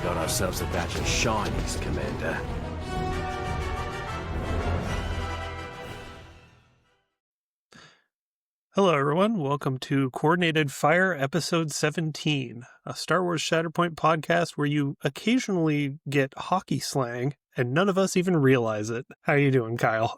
got ourselves a batch of shinies, Commander. Hello, everyone. Welcome to Coordinated Fire Episode 17, a Star Wars Shatterpoint podcast where you occasionally get hockey slang, and none of us even realize it. How are you doing, Kyle?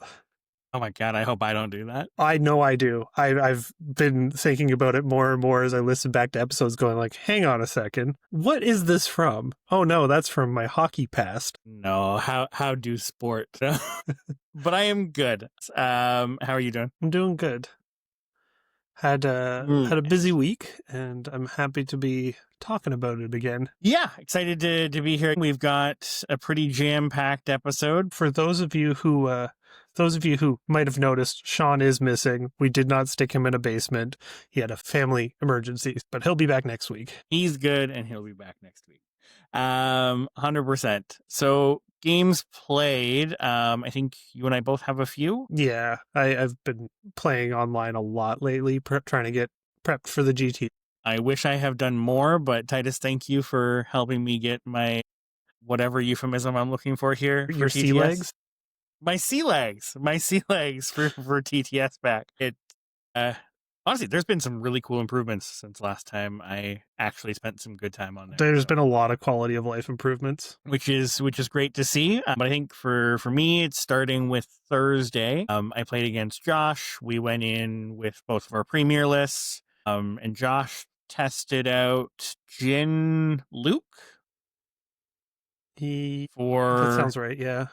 Oh my god, I hope I don't do that. I know I do. I've been thinking about it more and more as I listen back to episodes going like, hang on a second. What is this from? Oh no, that's from my hockey past. No, how do sport? But I am good. How are you doing? I'm doing good. Had a busy week, and I'm happy to be talking about it again. Yeah, excited to be here. We've got a pretty jam-packed episode. For those of you who might have noticed, Sean is missing. We did not stick him in a basement. He had a family emergency, but he'll be back next week. He's good, and he'll be back next week. 100%. So games played. I think you and I both have a few. Yeah, I've been playing online a lot lately, trying to get prepped for the GT. I wish I have done more, but Titus, thank you for helping me get my whatever euphemism I'm looking for here. Your for sea TTS. legs? My sea legs for TTS back. Honestly, there's been some really cool improvements since last time I actually spent some good time on there. There's been a lot of quality of life improvements, which is great to see. But I think for me, it's starting with Thursday. I played against Josh. We went in with both of our premier lists, and Josh tested out Jin Luke. That sounds right. Yeah.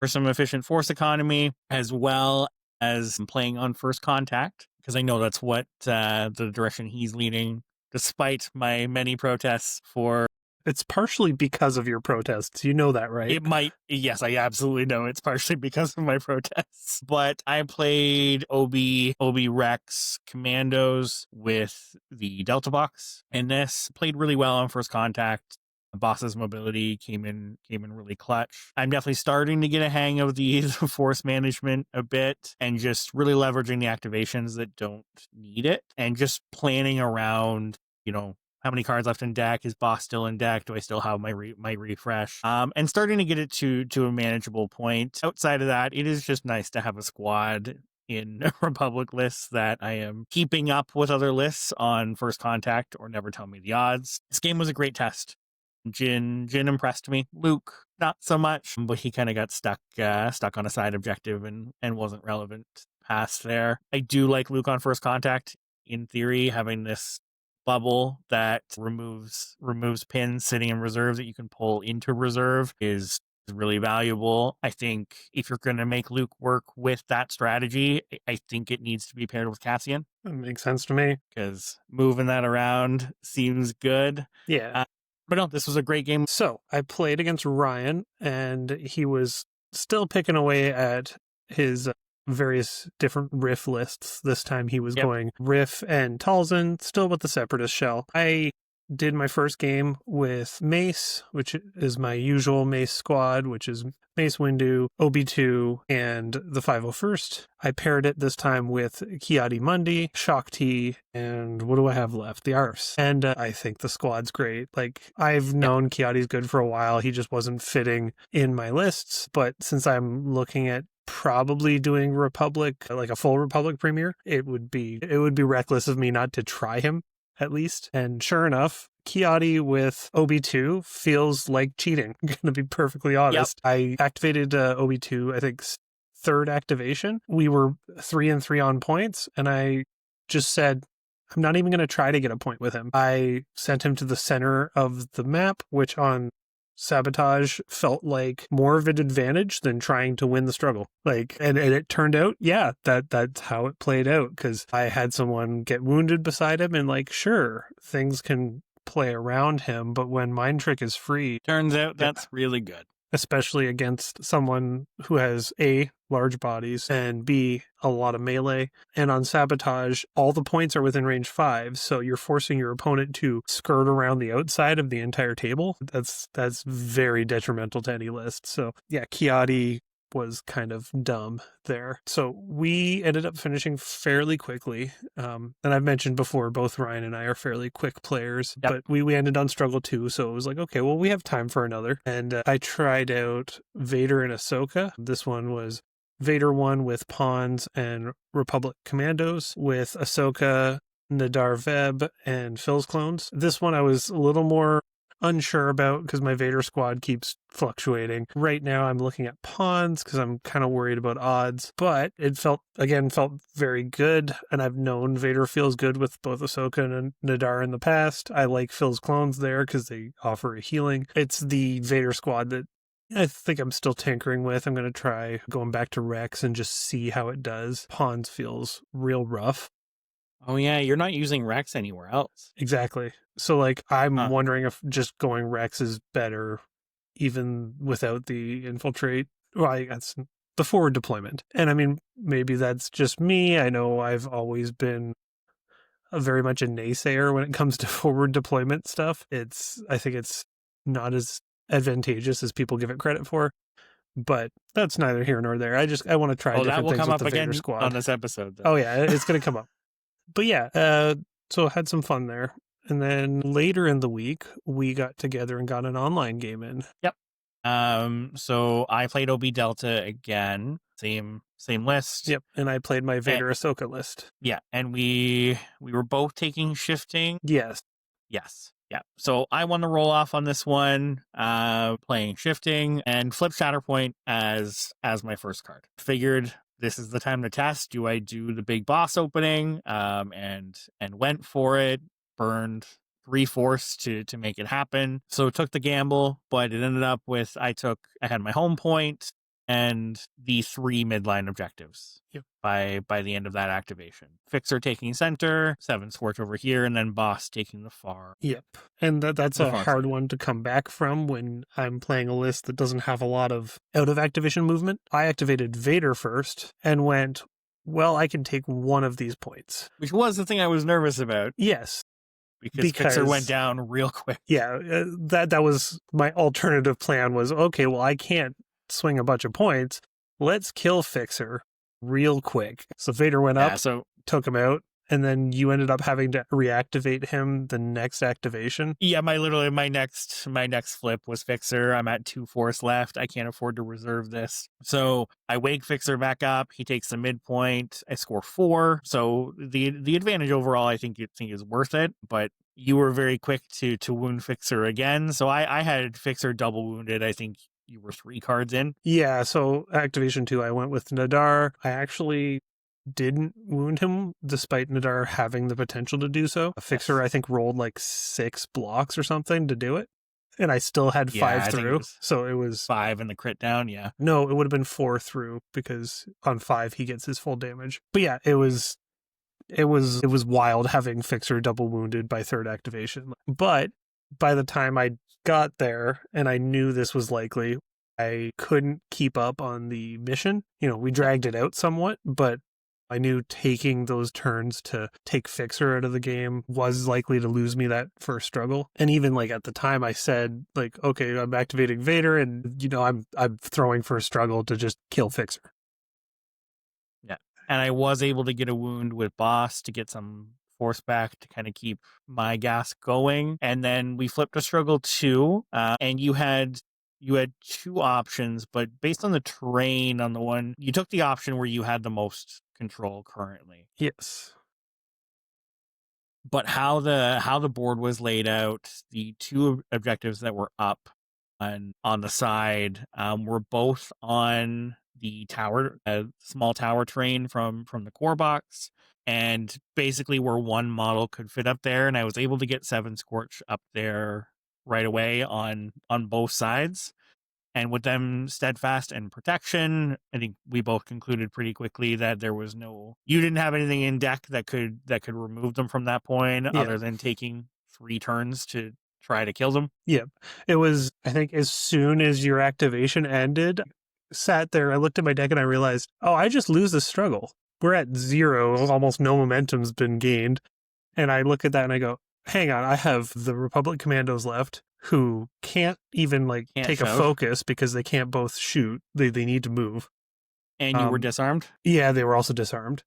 For some efficient force economy, as well as playing on first contact, because I know that's what the direction he's leading, despite my many protests for... It's partially because of your protests. You know that, right? It might. Yes, I absolutely know it's partially because of my protests. But I played Obi Rex Commandos with the Delta Box, and this played really well on first contact. Boss's mobility came in really clutch. I'm definitely starting to get a hang of the force management a bit, and just really leveraging the activations that don't need it, and just planning around, how many cards left in deck? Is boss still in deck? Do I still have my refresh? And starting to get it to a manageable point. Outside of that, it is just nice to have a squad in Republic lists that I am keeping up with other lists on first contact or never tell me the odds. This game was a great test. Jin impressed me. Luke, not so much, but he kind of got stuck on a side objective and wasn't relevant past there. I do like Luke on first contact. In theory, having this bubble that removes pins sitting in reserve that you can pull into reserve is really valuable. I think if you're going to make Luke work with that strategy, I think it needs to be paired with Cassian. That makes sense to me. Because moving that around seems good. Yeah. But no, this was a great game. So I played against Ryan, and he was still picking away at his various different Riff lists. This time he was going Riff and Talzin, still with the Separatist shell. I did my first game with Mace, which is my usual Mace squad, which is Mace Windu, Obi-2, and the 501st. I paired it this time with Ki-Adi Mundi, Shaak Ti, and what do I have left? The Arfs. And I think the squad's great. Like, I've known Ki-Adi's good for a while. He just wasn't fitting in my lists. But since I'm looking at probably doing Republic, like a full Republic premiere, it would be reckless of me not to try him, at least. And sure enough, Ki-Adi with Obi-2 feels like cheating. I'm going to be perfectly honest. Yep. I activated Obi-2, I think, third activation. We were 3-3 on points, and I just said, I'm not even going to try to get a point with him. I sent him to the center of the map, which on Sabotage felt like more of an advantage than trying to win the struggle. And it turned out, that's how it played out, because I had someone get wounded beside him, and sure, things can play around him, but when Mind Trick is free, turns out that's really good. Especially against someone who has A, large bodies, and B, a lot of melee. And on Sabotage, all the points are within range 5, so you're forcing your opponent to skirt around the outside of the entire table. That's very detrimental to any list. So yeah, Ki-Adi was kind of dumb there. So we ended up finishing fairly quickly. And I've mentioned before, both Ryan and I are fairly quick players, Yep. but we ended on struggle 2. So it was like, okay, well, we have time for another. And I tried out Vader and Ahsoka. This one was Vader 1 with pawns and Republic commandos, with Ahsoka, Nadar Veb, and Phil's clones. This one I was a little more unsure about because my Vader squad keeps fluctuating. Right now I'm looking at pawns because I'm kind of worried about odds, but it felt very good, and I've known Vader feels good with both Ahsoka and Nadar in the past. I like Phil's clones there because they offer a healing. It's the Vader squad that I think I'm still tinkering with. I'm going to try going back to Rex and just see how it does. Pawns feels real rough. Oh yeah, you're not using Rex anywhere else. Exactly. So like I'm wondering if just going Rex is better even without the infiltrate. Well, that's the forward deployment. And I mean, maybe that's just me. I know I've always been very much a naysayer when it comes to forward deployment stuff. I think it's not as advantageous as people give it credit for. But that's neither here nor there. I want to try different things with the Vader squad on this episode, though. Oh yeah, it's going to come up. But yeah, so I had some fun there. And then later in the week, we got together and got an online game in. Yep. So I played OB Delta again. Same list. Yep. And I played my Vader Ahsoka list. Yeah. And we were both taking shifting. Yes. Yeah. So I won the roll off on this one, playing shifting, and flipped Shatterpoint as my first card. Figured this is the time to test. Do I do the big boss opening? And went for it. Burned 3 force to make it happen. So took the gamble, but it ended up with I had my home point and the 3 midline objectives. Yep. By the end of that activation. Fixer taking center, 7 Scorch over here, and then boss taking the far. Yep. And that's a hard one to come back from when I'm playing a list that doesn't have a lot of out of activation movement. I activated Vader first and went, well, I can take one of these points. Which was the thing I was nervous about. Yes. Because Fixer went down real quick. Yeah, that was my alternative plan was, okay, well, I can't swing a bunch of points. Let's kill Fixer real quick. So Vader went up, took him out, and then you ended up having to reactivate him the next activation. Yeah, my next flip was Fixer. I'm at 2 force left. I can't afford to reserve this. So I wake Fixer back up. He takes the midpoint. I score 4. So the advantage overall I think is worth it, but you were very quick to wound Fixer again. So I had Fixer double wounded. I think you were 3 cards in. Yeah, so activation 2, I went with Nadar. I actually didn't wound him despite Nadar having the potential to do so. A Fixer, I think, rolled like 6 blocks or something to do it. And I still had 5 through. So it was 5 in the crit down, yeah. No, it would have been 4 through because on 5 he gets his full damage. But yeah, it was wild having Fixer double wounded by 3rd activation. But by the time I got there and I knew this was likely, I couldn't keep up on the mission. We dragged it out somewhat, but I knew taking those turns to take Fixer out of the game was likely to lose me that first struggle. And even like at the time I said, like, okay, I'm activating Vader and I'm throwing for a struggle to just kill Fixer. Yeah. And I was able to get a wound with boss to get some force back to kind of keep my gas going. And then we flipped to struggle 2, and you had 2 options, but based on the terrain on the one, you took the option where you had the most control currently. Yes. But how the board was laid out, the 2 objectives that were up on the side were both on the tower, a small tower terrain from the core box, and basically where one model could fit up there, and I was able to get 7 Scorch up there right away on both sides. And with them steadfast and protection, I think we both concluded pretty quickly that you didn't have anything in deck that could remove them from that point, other than taking 3 turns to try to kill them. Yep. It was, I think, as soon as your activation ended, sat there, I looked at my deck and I realized, I just lose the struggle. We're at 0, almost no momentum's been gained. And I look at that and I go, hang on, I have the Republic Commandos left. who can't even Can't take a shove. focus because they can't both shoot. They need to move. And you were disarmed? Yeah, they were also disarmed.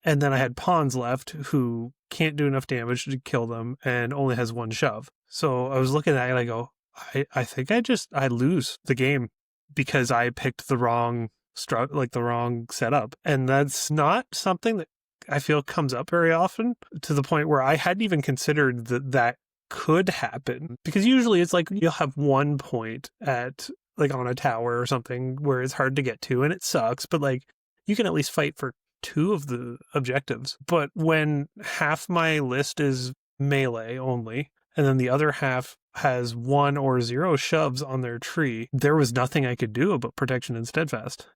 And then I Yeah. had pawns left who can't do enough damage to kill them and only has one shove. So I was looking at it and I go, I think I lose the game because I picked the wrong the wrong setup. And that's not something that I feel comes up very often, to the point where I hadn't even considered that could happen. Because usually it's you'll have one point at on a tower or something where it's hard to get to and it sucks, but you can at least fight for two of the objectives. But when half my list is melee only, and then the other half has 1 or 0 shoves on their tree, there was nothing I could do about protection and steadfast.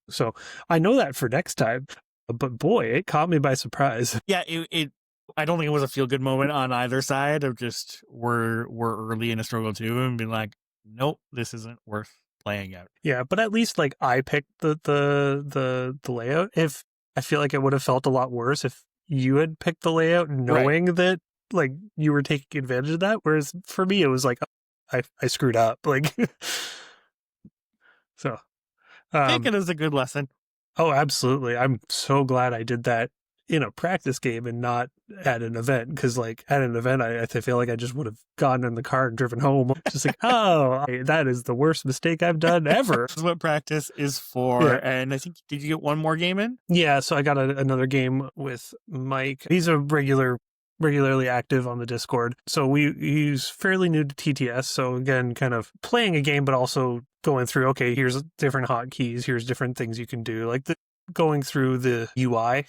So I know that for next time, but boy, it caught me by surprise. Yeah, it I don't think it was a feel good moment on either side of just we're early in a struggle too and being like, nope, this isn't worth playing out. Yeah, but at least I picked the layout. If I feel like it would have felt a lot worse if you had picked the layout knowing that you were taking advantage of that. Whereas for me, it was I screwed up. So Take it as a good lesson. Oh, absolutely. I'm so glad I did that in a practice game and not at an event, because at an event I feel like I just would have gotten in the car and driven home. Just that is the worst mistake I've done ever. This is what practice is for. Yeah. And I think, did you get one more game in? Yeah, so I got another game with Mike. He's a regularly active on the Discord. So he's fairly new to TTS. So again, kind of playing a game, but also going through, okay, here's different hotkeys, here's different things you can do, going through the UI,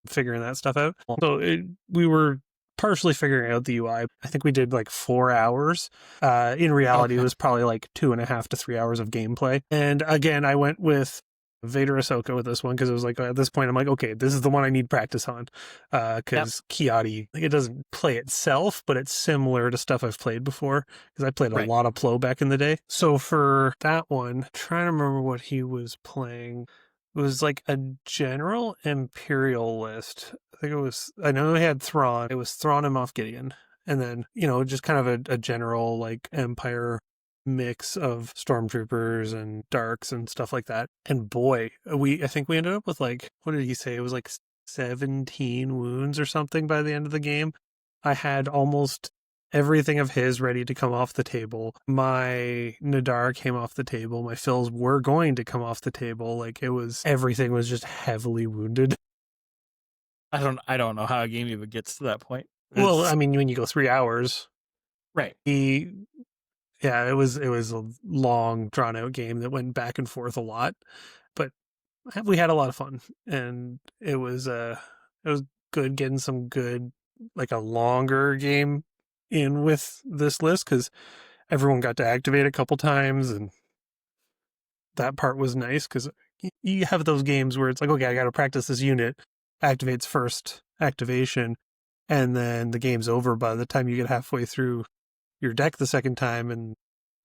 figuring that stuff out. So we were partially figuring out the UI. I think we did 4 hours. In reality, It was probably 2.5 to 3 hours of gameplay. And again, I went with Vader Ahsoka with this one because it was at this point I'm okay, this is the one I need practice on, because Kiadi, it doesn't play itself, but it's similar to stuff I've played before because I played a lot of Plo back in the day. So for that one, I'm trying to remember what he was playing. It was a general Imperial list. I know he had Thrawn. It was Thrawn and Moff Gideon, and then just kind of a general Empire mix of stormtroopers and darks and stuff like that. And boy, I think we ended up with what did he say? It was 17 wounds or something by the end of the game. I had almost everything of his ready to come off the table. My Nadar came off the table. My fills were going to come off the table. Everything was just heavily wounded. I don't know how a game even gets to that point. Well, I mean, when you go 3 hours, right? Yeah, it was a long, drawn out game that went back and forth a lot, but we had a lot of fun, and it was good getting some good a longer game in with this list because everyone got to activate a couple times, and that part was nice because you have those games where it's okay, I got to practice this unit, activates first activation, and then the game's over by the time you get halfway through your deck the second time, and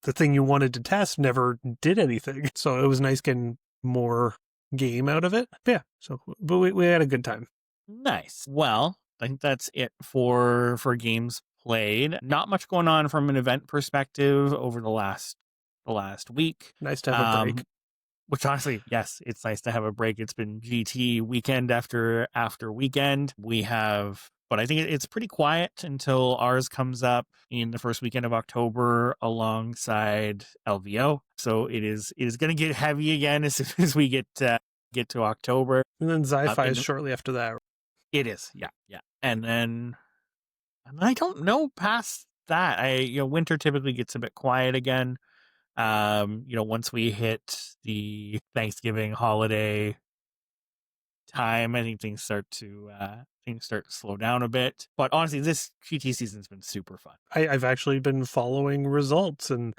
the thing you wanted to test never did anything. So it was nice getting more game out of it. But yeah, but we had a good time. Nice. Well, I think that's it for games played. Not much going on from an event perspective over the last week. Nice to have a break. Which honestly, yes, it's nice to have a break. It's been GT weekend after weekend. We have, but I think it's pretty quiet until ours comes up in the first weekend of October alongside LVO. So it is going to get heavy again as soon as we get to October. And then Sci-Fi is shortly after that. It is, yeah. And then I don't know past that. Winter typically gets a bit quiet again. Once we hit the Thanksgiving holiday time, I think things start to slow down a bit. But honestly, this GT season's been super fun. I've actually been following results, and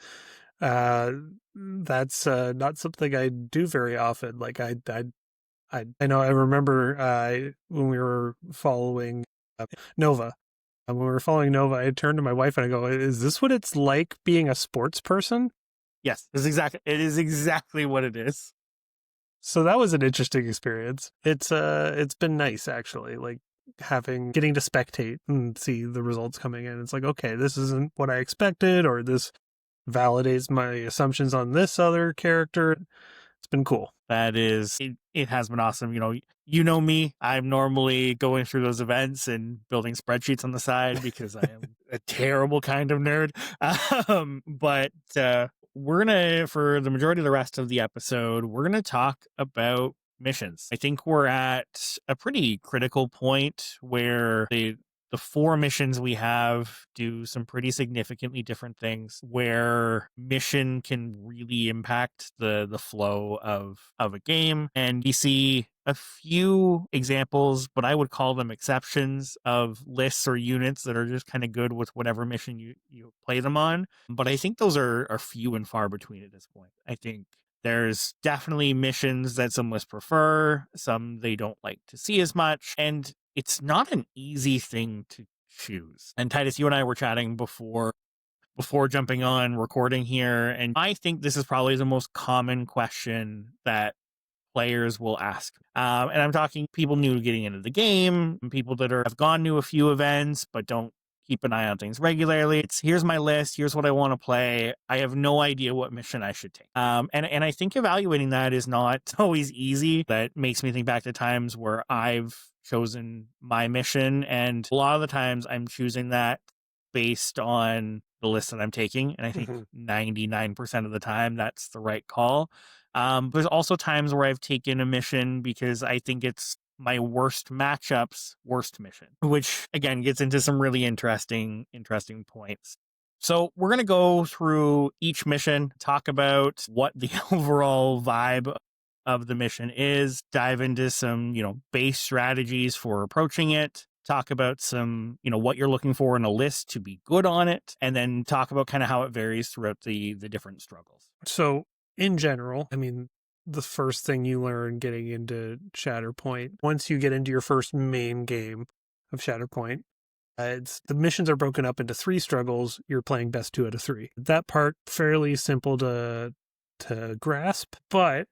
that's not something I do very often. I know I remember when we were following Nova. When we were following Nova, I turned to my wife and I go, "Is this what it's like being a sports person?" Yes, it is exactly what it is. So that was an interesting experience. It's been nice actually. getting to spectate and see the results coming in. It's like, okay, this isn't what I expected, or this validates my assumptions on this other character. It's been cool. It has been awesome. You know me, I'm normally going through those events and building spreadsheets on the side because I am a terrible kind of nerd. But we're going to, for the majority of the rest of the episode, we're going to talk about missions. I think we're at a pretty critical point where the 4 missions we have do some pretty significantly different things, where mission can really impact the flow of a game. And we see a few examples, but I would call them exceptions, of lists or units that are just kind of good with whatever mission you play them on. But I think those are few and far between at this point. I think there's definitely missions that some lists prefer, some they don't like to see as much, and it's not an easy thing to choose. And Titus, you and I were chatting before jumping on recording here, and I think this is probably the most common question that players will ask. And I'm talking people new to getting into the game, and people that have gone to a few events but don't keep an eye on things regularly. It's, here's my list, here's what I want to play. I have no idea what mission I should take. And I think evaluating that is not always easy. That makes me think back to times where I've chosen my mission, and a lot of the times I'm choosing that based on the list that I'm taking. And I think 99% of the time that's the right call. There's also times where I've taken a mission because I think it's my worst matchup's worst mission, which again gets into some really interesting points. So we're going to go through each mission, talk about what the overall vibe of the mission is, dive into some, base strategies for approaching it, talk about some, what you're looking for in a list to be good on it, and then talk about kind of how it varies throughout the different struggles. So in general, I mean, the first thing you learn getting into Shatterpoint, once you get into your first main game of Shatterpoint, the missions are broken up into 3 struggles. You're playing best 2 out of 3. That part fairly simple to grasp, but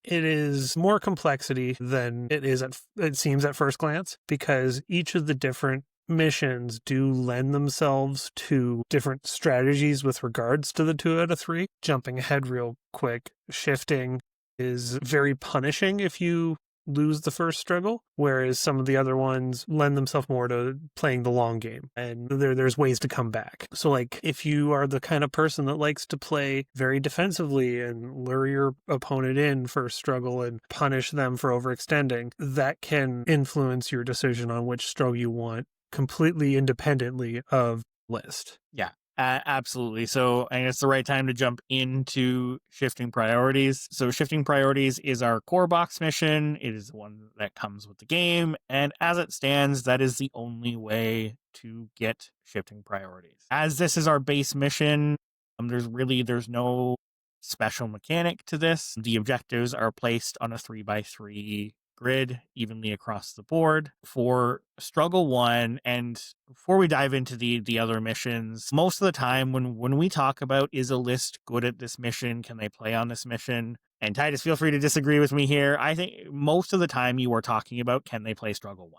it is more complexity than it seems at first glance, because each of the different missions do lend themselves to different strategies with regards to the 2 out of 3. Jumping ahead real quick, shifting is very punishing if you lose the first struggle, whereas some of the other ones lend themselves more to playing the long game, and there's ways to come back. So like, if you are the kind of person that likes to play very defensively and lure your opponent in for a struggle and punish them for overextending, that can influence your decision on which struggle you want completely independently of list. Yeah. Absolutely. So I think it's the right time to jump into shifting priorities. So shifting priorities is our core box mission. It is the one that comes with the game. And as it stands, that is the only way to get shifting priorities. As this is our base mission, there's no special mechanic to this. The objectives are placed on a 3x3 grid evenly across the board for struggle 1. And before we dive into the other missions, most of the time when we talk about, is a list good at this mission, can they play on this mission, and Titus, feel free to disagree with me here, I think most of the time you are talking about, can they play struggle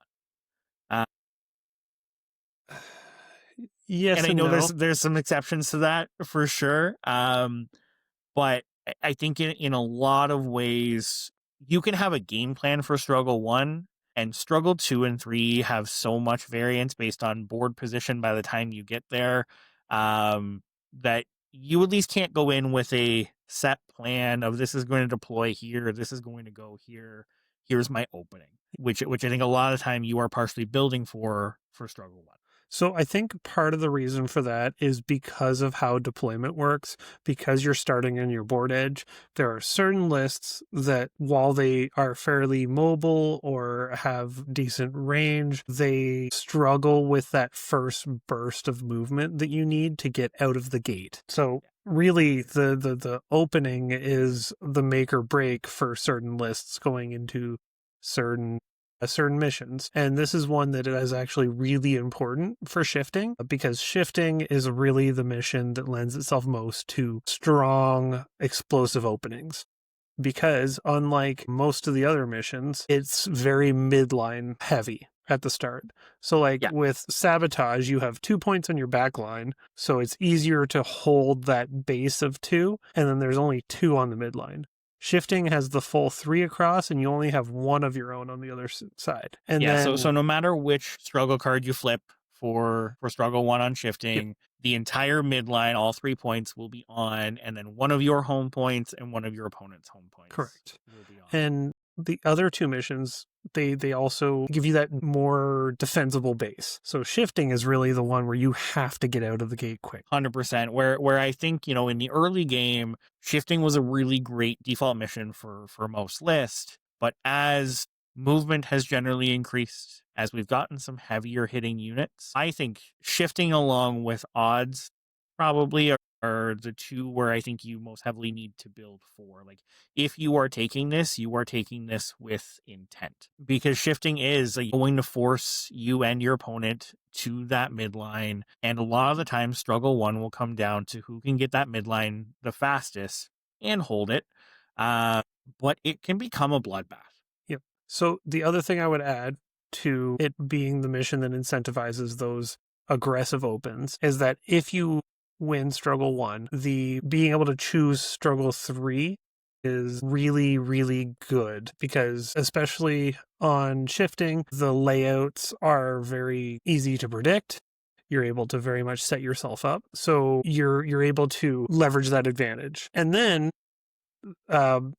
1? Yes, and I know no. there's some exceptions to that for sure, but I think in a lot of ways you can have a game plan for struggle 1, and struggle 2 and 3 have so much variance based on board position by the time you get there, that you at least can't go in with a set plan of, this is going to deploy here, this is going to go here, here's my opening, which I think a lot of the time you are partially building for struggle 1. So I think part of the reason for that is because of how deployment works. Because you're starting in your board edge, there are certain lists that, while they are fairly mobile or have decent range, they struggle with that first burst of movement that you need to get out of the gate. So really, the opening is the make or break for certain lists going into certain missions. And this is one that is actually really important for shifting, because shifting is really the mission that lends itself most to strong, explosive openings. Because unlike most of the other missions, it's very midline heavy. at the start. So like Yeah. with Sabotage, you have 2 points on your back line, so it's easier to hold that base of 2, and then there's only 2 on the midline. Shifting has the full 3 across, and you only have 1 of your own on the other side. And yeah, then, so no matter which struggle card you flip for struggle 1 on shifting, the entire midline, all 3 points will be on, and then 1 of your home points and 1 of your opponent's home points correct, will be on. And the other 2 missions, they also give you that more defensible base. So shifting is really the one where you have to get out of the gate quick. 100%. Where I think, in the early game, shifting was a really great default mission for most lists, but as movement has generally increased, as we've gotten some heavier hitting units, I think shifting along with odds probably are the 2 where I think you most heavily need to build for. Like, if you are taking this, you are taking this with intent, because shifting is going to force you and your opponent to that midline. And a lot of the time, struggle 1 will come down to who can get that midline the fastest and hold it. But it can become a bloodbath. Yep. So the other thing I would add to it being the mission that incentivizes those aggressive opens is that if you win struggle 1, the being able to choose struggle 3 is really, really good, because especially on shifting, the layouts are very easy to predict. You're able to very much set yourself up, so you're able to leverage that advantage. And then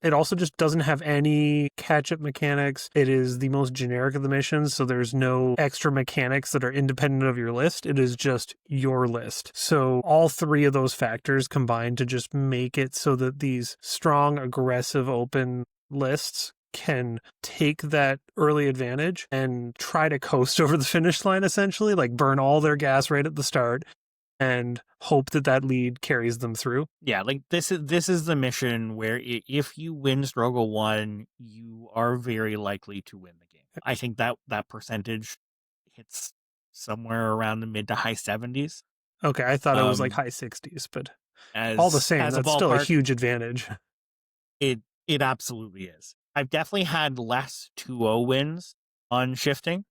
it also just doesn't have any catch-up mechanics. It is the most generic of the missions, so there's no extra mechanics that are independent of your list. It is just your list. So all 3 of those factors combine to just make it so that these strong, aggressive, open lists can take that early advantage and try to coast over the finish line, essentially, like burn all their gas right at the start and hope that that lead carries them through. Yeah, like this is the mission where if you win struggle 1, you are very likely to win the game. I think that percentage hits somewhere around the mid to high 70s. Okay, I thought it was like high 60s, but as all the same, as that's a still a ballpark, huge advantage. It absolutely is. I've definitely had less 2-0 wins on shifting,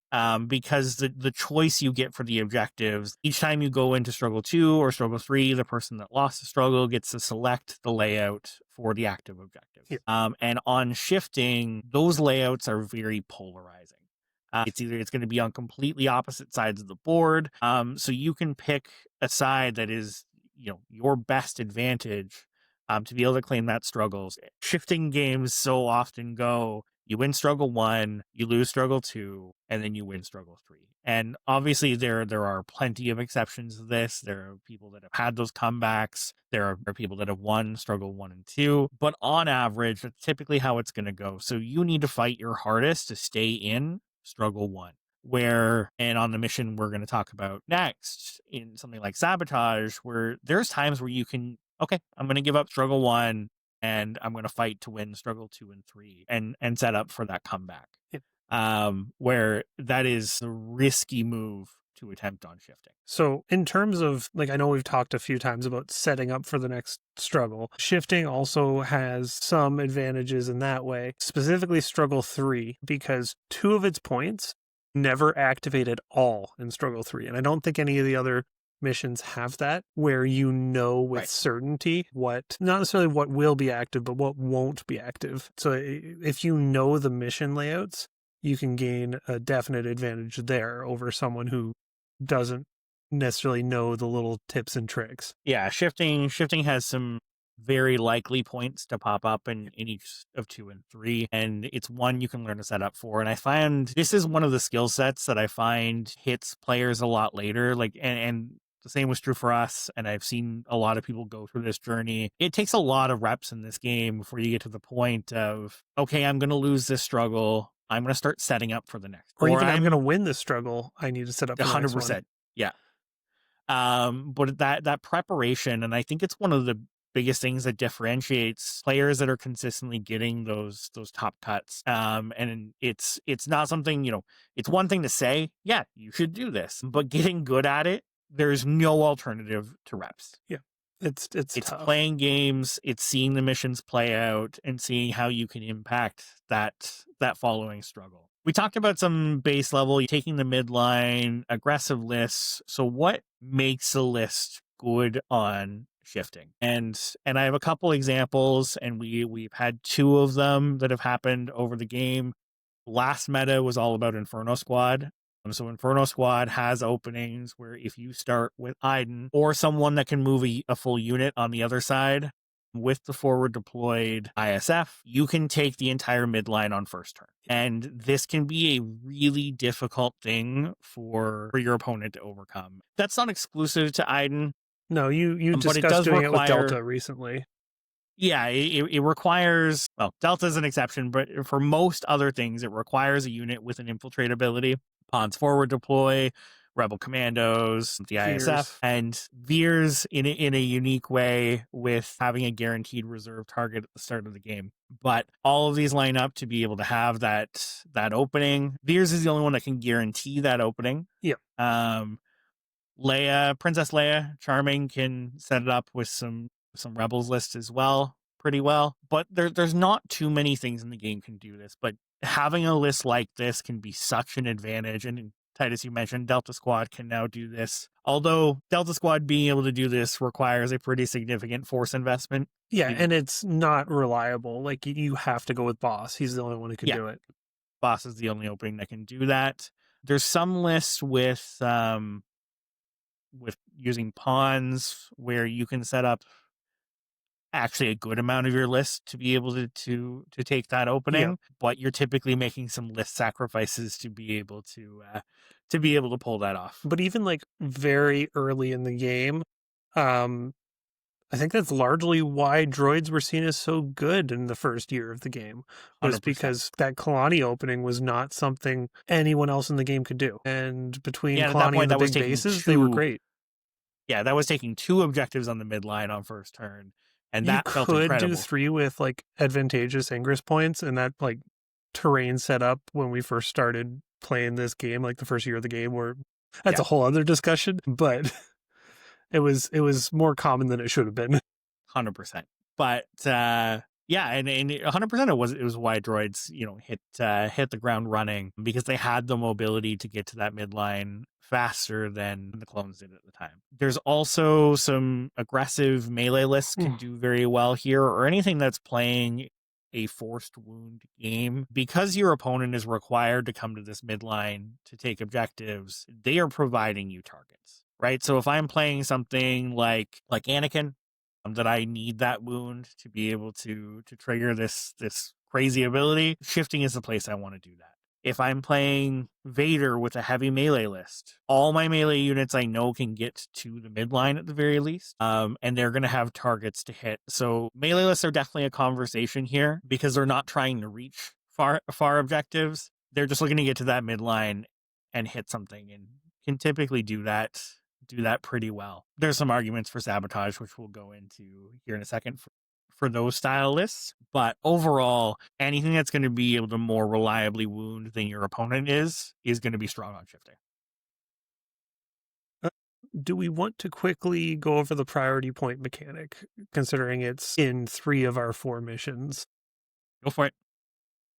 because the choice you get for the objectives, each time you go into struggle 2 or struggle 3, the person that lost the struggle gets to select the layout for the active objective. Yeah. And on shifting, those layouts are very polarizing. It's going to be on completely opposite sides of the board. So you can pick a side that is, your best advantage, to be able to claim that struggles. Shifting games so often go, you win struggle 1, you lose struggle 2, and then you win struggle 3. And obviously there are plenty of exceptions to this. There are people that have had those comebacks. There are people that have won struggle 1 and 2. But on average, that's typically how it's going to go. So you need to fight your hardest to stay in struggle 1. And on the mission we're going to talk about next, in something like Sabotage, where there's times where you can, okay, I'm going to give up struggle 1 and I'm going to fight to win struggle 2 and 3 and set up for that comeback. Yep. Where that is a risky move to attempt on shifting. So in terms of, like, I know we've talked a few times about setting up for the next struggle. Shifting also has some advantages in that way, specifically struggle 3, because 2 of its points never activate at all in struggle 3. And I don't think any of the other missions have that, where with certainty what, not necessarily what will be active, but what won't be active. So if you know the mission layouts, you can gain a definite advantage there over someone who doesn't necessarily know the little tips and tricks. Yeah, shifting has some very likely points to pop up in each of 2 and 3, and it's one you can learn to set up for. And I find this is one of the skill sets that I find hits players a lot later. Like, and the same was true for us, and I've seen a lot of people go through this journey. It takes a lot of reps in this game before you get to the point of, okay, I'm going to lose this struggle, I'm going to start setting up for the next. Or even I'm going to win this struggle, I need to set up for 100%. The next one. Yeah. But that preparation, and I think it's one of the biggest things that differentiates players that are consistently getting those top cuts. And it's not something, it's one thing to say, yeah, you should do this, but getting good at it, there's no alternative to reps. Yeah. It's tough. Playing games, it's seeing the missions play out and seeing how you can impact that following struggle. We talked about some base level, taking the midline, aggressive lists. So what makes a list good on shifting? And I have a couple examples, and we've had 2 of them that have happened over the game. Last meta was all about Inferno Squad. So Inferno Squad has openings where if you start with Iden or someone that can move a full unit on the other side with the forward deployed ISF, you can take the entire midline on first turn. And this can be a really difficult thing for your opponent to overcome. That's not exclusive to Iden. No, you but it discussed does doing it with require- Delta recently. Yeah, it requires, well, Delta's an exception, but for most other things, it requires a unit with an infiltrate ability. Pawns forward deploy, Rebel Commandos, the ISF, and Veers in a unique way with having a guaranteed reserve target at the start of the game. But all of these line up to be able to have that opening. Veers is the only one that can guarantee that opening. Yep. Leia, Princess Leia, Charming, can set it up with some Rebels list as well, pretty well. But there's not too many things in the game can do this. But having a list like this can be such an advantage. And Titus, you mentioned Delta Squad can now do this. Although Delta Squad being able to do this requires a pretty significant force investment. Yeah, and it's not reliable. Like, you have to go with Boss. He's the only one who can do it. Boss is the only opening that can do that. There's some lists with using pawns where you can set up actually a good amount of your list to be able to take that opening, but you're typically making some list sacrifices to be able to pull that off. But even like very early in the game, I think that's largely why droids were seen as so good in the first year of the game, was 100%. because that Kalani opening was not something anyone else in the game could do. And between at that Kalani point, and the that was big taking bases, they were 2 great. Yeah, that was taking 2 objectives on the midline on first turn, and You that felt could incredible. do 3 with like advantageous Ingress points, and that like terrain setup when we first started playing this game, like the first year of the game, where that's a whole other discussion, but it was more common than it should have been. 100%. But yeah, and 100% it was why droids, hit the ground running, because they had the mobility to get to that midline faster than the clones did at the time. There's also some aggressive melee lists can do very well here, or anything that's playing a forced wound game. Because your opponent is required to come to this midline to take objectives, they are providing you targets, right? So if I'm playing something like Anakin, that I need that wound to be able to trigger this crazy ability, shifting is the place I want to do that. If I'm playing Vader with a heavy melee list, all my melee units I know can get to the midline at the very least, and they're going to have targets to hit. So melee lists are definitely a conversation here, because they're not trying to reach far objectives. They're just looking to get to that midline and hit something, and can typically do that pretty well. There's some arguments for sabotage, which we'll go into here in a second for those style lists. But overall, anything that's going to be able to more reliably wound than your opponent is going to be strong on shifting. Do we want to quickly go over the priority point mechanic, considering it's in 3 of our 4 missions? Go for it.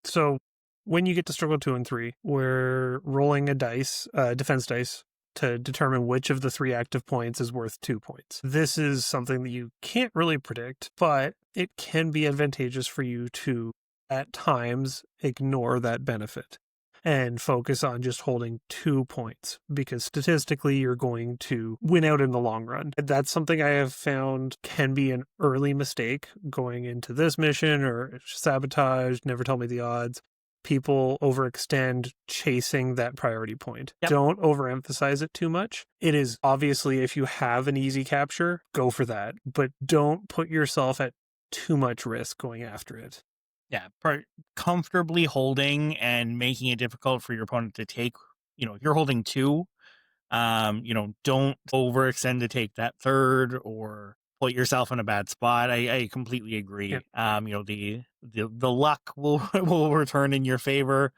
So when you get to struggle 2 and 3, we're rolling a defense dice, to determine which of the 3 active points is worth 2 points. This is something that you can't really predict, but it can be advantageous for you to, at times, ignore that benefit and focus on just holding 2 points, because statistically you're going to win out in the long run. That's something I have found can be an early mistake going into this mission or sabotage, never tell me the odds. People overextend chasing that priority point. Yep. Don't overemphasize it too much. It is obviously, if you have an easy capture, go for that, but don't put yourself at too much risk going after it. Yeah, comfortably holding and making it difficult for your opponent to take. If you're holding 2, don't overextend to take that 3rd or put yourself in a bad spot. I completely agree. Yeah. The luck will return in your favor,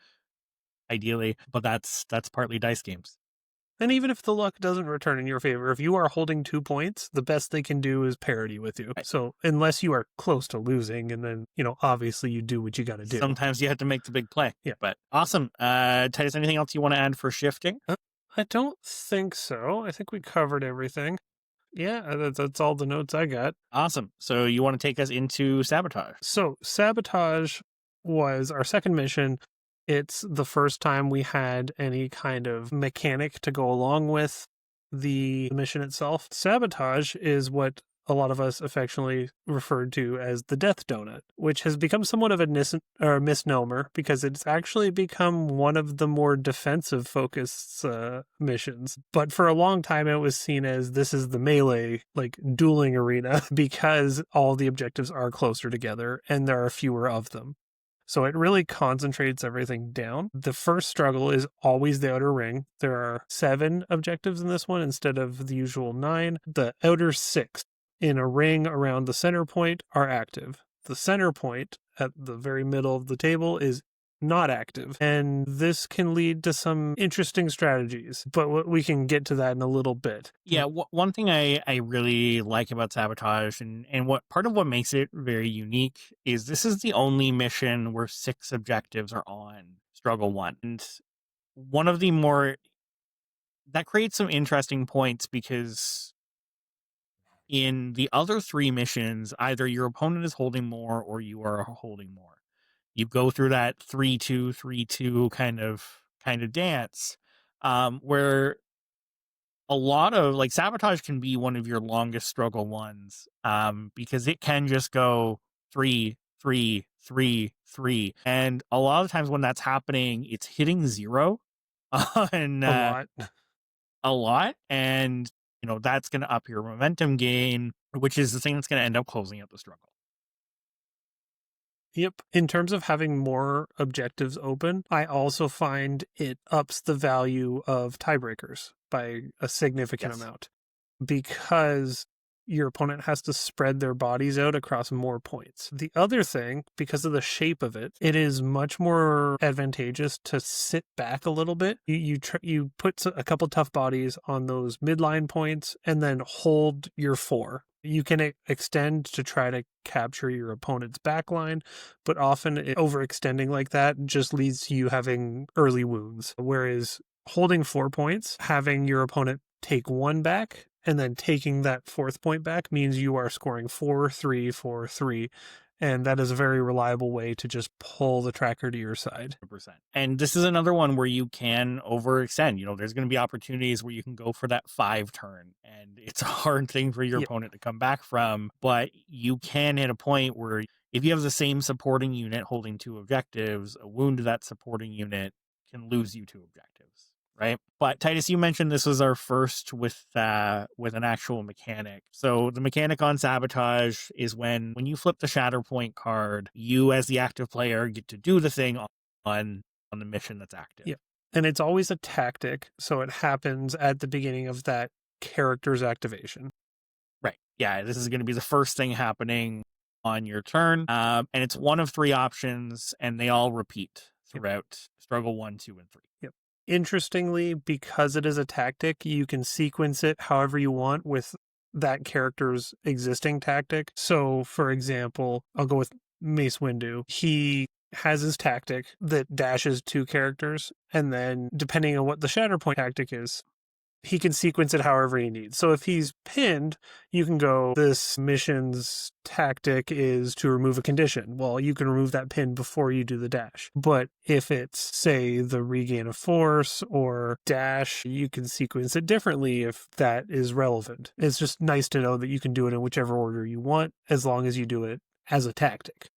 ideally, but that's partly dice games. And even if the luck doesn't return in your favor, if you are holding 2 points, the best they can do is parity with you. Right. So unless you are close to losing, and then, obviously you do what you got to do. Sometimes you have to make the big play. Yeah. But awesome. Titus, anything else you want to add for shifting? I don't think so. I think we covered everything. Yeah, that's all the notes I got. Awesome. So you want to take us into Sabotage? So Sabotage was our second mission. It's the first time we had any kind of mechanic to go along with the mission itself. Sabotage is what a lot of us affectionately referred to as the death donut, which has become somewhat of a misnomer because it's actually become one of the more defensive focused missions. But for a long time, it was seen as this is the melee, like dueling arena, because all the objectives are closer together and there are fewer of them. So it really concentrates everything down. The first struggle is always the outer ring. There are 7 objectives in this one instead of the usual 9. The outer 6 in a ring around the center point are active. The center point at the very middle of the table is not active. And this can lead to some interesting strategies, but we can get to that in a little bit. Yeah, one thing I really like about Sabotage and what part of what makes it very unique is this is the only mission where 6 objectives are on Struggle 1. And one of the more... that creates some interesting points because in the other 3 missions, either your opponent is holding more or you are holding more. You go through that 3-2, 3-2 kind of dance, where a lot of like Sabotage can be one of your longest struggle ones, because it can just go 3, 3, 3, 3, and a lot of times when that's happening, it's hitting 0 on a lot, and that's going to up your momentum gain, which is the thing that's going to end up closing out the struggle. Yep. In terms of having more objectives open, I also find it ups the value of tiebreakers by a significant amount because your opponent has to spread their bodies out across more points. The other thing, because of the shape of it, it is much more advantageous to sit back a little bit. You put a couple tough bodies on those midline points and then hold your 4. You can extend to try to capture your opponent's backline, but often overextending like that just leads to you having early wounds. Whereas holding 4 points, having your opponent take 1 back, and then taking that 4th point back means you are scoring 4-3, 4-3. And that is a very reliable way to just pull the tracker to your side. 100%. And this is another one where you can overextend. There's going to be opportunities where you can go for that 5 turn, and it's a hard thing for your opponent to come back from. But you can hit a point where if you have the same supporting unit holding 2 objectives, a wound to that supporting unit can lose you 2 objectives. Right. But Titus, you mentioned this was our first with an actual mechanic. So the mechanic on Sabotage is when you flip the Shatterpoint card, you as the active player get to do the thing on the mission that's active. Yeah. And it's always a tactic. So it happens at the beginning of that character's activation. Right. Yeah. This is going to be the first thing happening on your turn. And it's one of 3 options, and they all repeat throughout Struggle 1, 2, and 3. Yep. Interestingly, because it is a tactic, you can sequence it however you want with that character's existing tactic. So, for example, I'll go with Mace Windu. He has his tactic that dashes 2 characters, and then depending on what the Shatterpoint tactic is, he can sequence it however he needs. So if he's pinned, you can go, this mission's tactic is to remove a condition. Well, you can remove that pin before you do the dash. But if it's, say, the regain of force or dash, you can sequence it differently if that is relevant. It's just nice to know that you can do it in whichever order you want, as long as you do it as a tactic.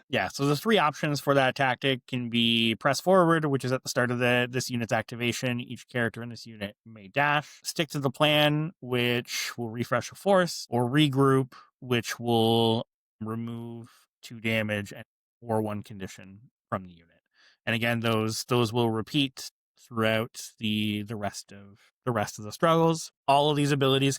Yeah, so the 3 options for that tactic can be press forward, which is at the start of this unit's activation. Each character in this unit may dash. Stick to the plan, which will refresh a force, or regroup, which will remove 2 damage or 1 condition from the unit. And again, those will repeat throughout the rest of the struggles. All of these abilities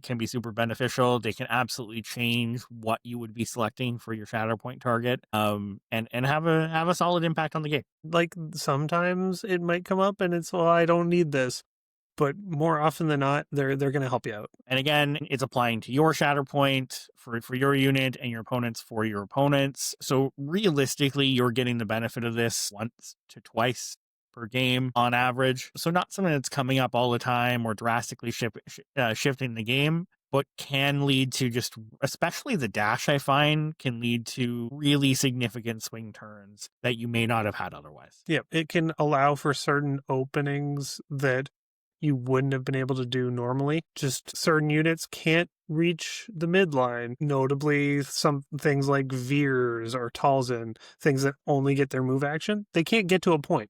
can be super beneficial. They can absolutely change what you would be selecting for your Shatterpoint target, and have a solid impact on the game. Like sometimes it might come up and it's, well, I don't need this. but more often than not, they're going to help you out. And again, it's applying to your Shatterpoint for your unit and your opponents for your opponents. So realistically, you're getting the benefit of this once to twice per game on average. So not something that's coming up all the time or drastically shifting the game, but can lead to just, especially the dash, I find, can lead to really significant swing turns that you may not have had otherwise. Yeah, it can allow for certain openings that you wouldn't have been able to do normally. Just certain units can't reach the midline. Notably, some things like Veers or Talzin, things that only get their move action, they can't get to a point,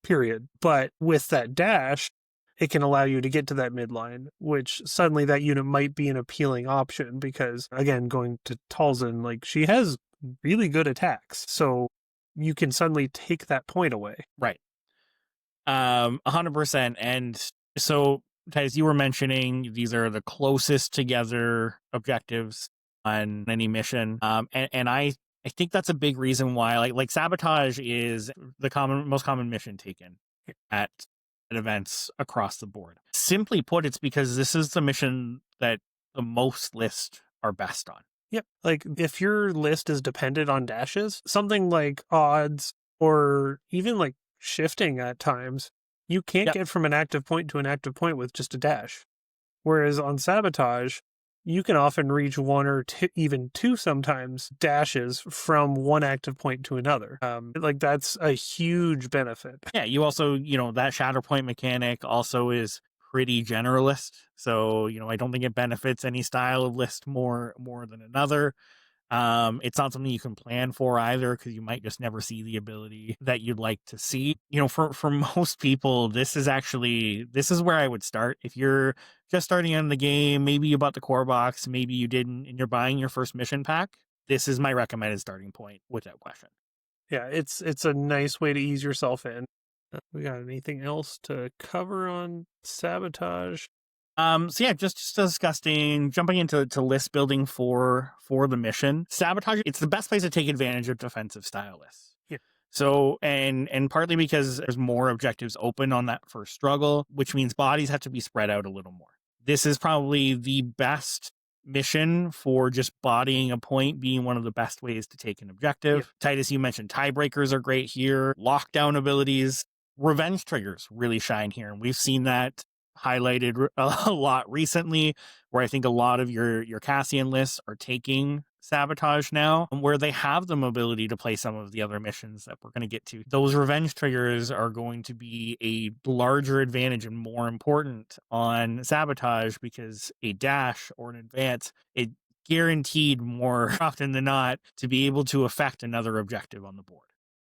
period. But with that dash, it can allow you to get to that midline, which suddenly that unit might be an appealing option because, again, going to Talzin, like, she has really good attacks. So you can suddenly take that point away. Right. 100%. And so, Titus, you were mentioning these are the closest together objectives on any mission. And I think that's a big reason why, like Sabotage is the most common mission taken at events across the board. Simply put, it's because this is the mission that the most lists are best on. Yep. Like, if your list is dependent on dashes, something like odds or even like shifting at times, you can't get from an active point to an active point with just a dash. Whereas on Sabotage, you can often reach one or two, even two sometimes, dashes from one active point to another. Like, that's a huge benefit. Yeah, you also, that Shatterpoint mechanic also is pretty generalist. So, I don't think it benefits any style of list more than another. It's not something you can plan for either, because you might just never see the ability that you'd like to see. For most people, this is where I would start. If you're just starting in the game, maybe you bought the core box, maybe you didn't, and you're buying your first mission pack, this is my recommended starting point without question. Yeah, it's a nice way to ease yourself in. We got anything else to cover on Sabotage? So yeah, just discussing, jumping into list building for the mission. Sabotage, it's the best place to take advantage of defensive style lists. Yeah. So, and partly because there's more objectives open on that first struggle, which means bodies have to be spread out a little more. This is probably the best mission for just bodying a point being one of the best ways to take an objective. Yeah. Titus, you mentioned tiebreakers are great here. Lockdown abilities, revenge triggers really shine here. And we've seen that highlighted a lot recently, where I think a lot of your Cassian lists are taking Sabotage now, where they have the mobility to play some of the other missions that we're going to get to. Those revenge triggers are going to be a larger advantage and more important on Sabotage, because a dash or an advance, it guaranteed more often than not to be able to affect another objective on the board.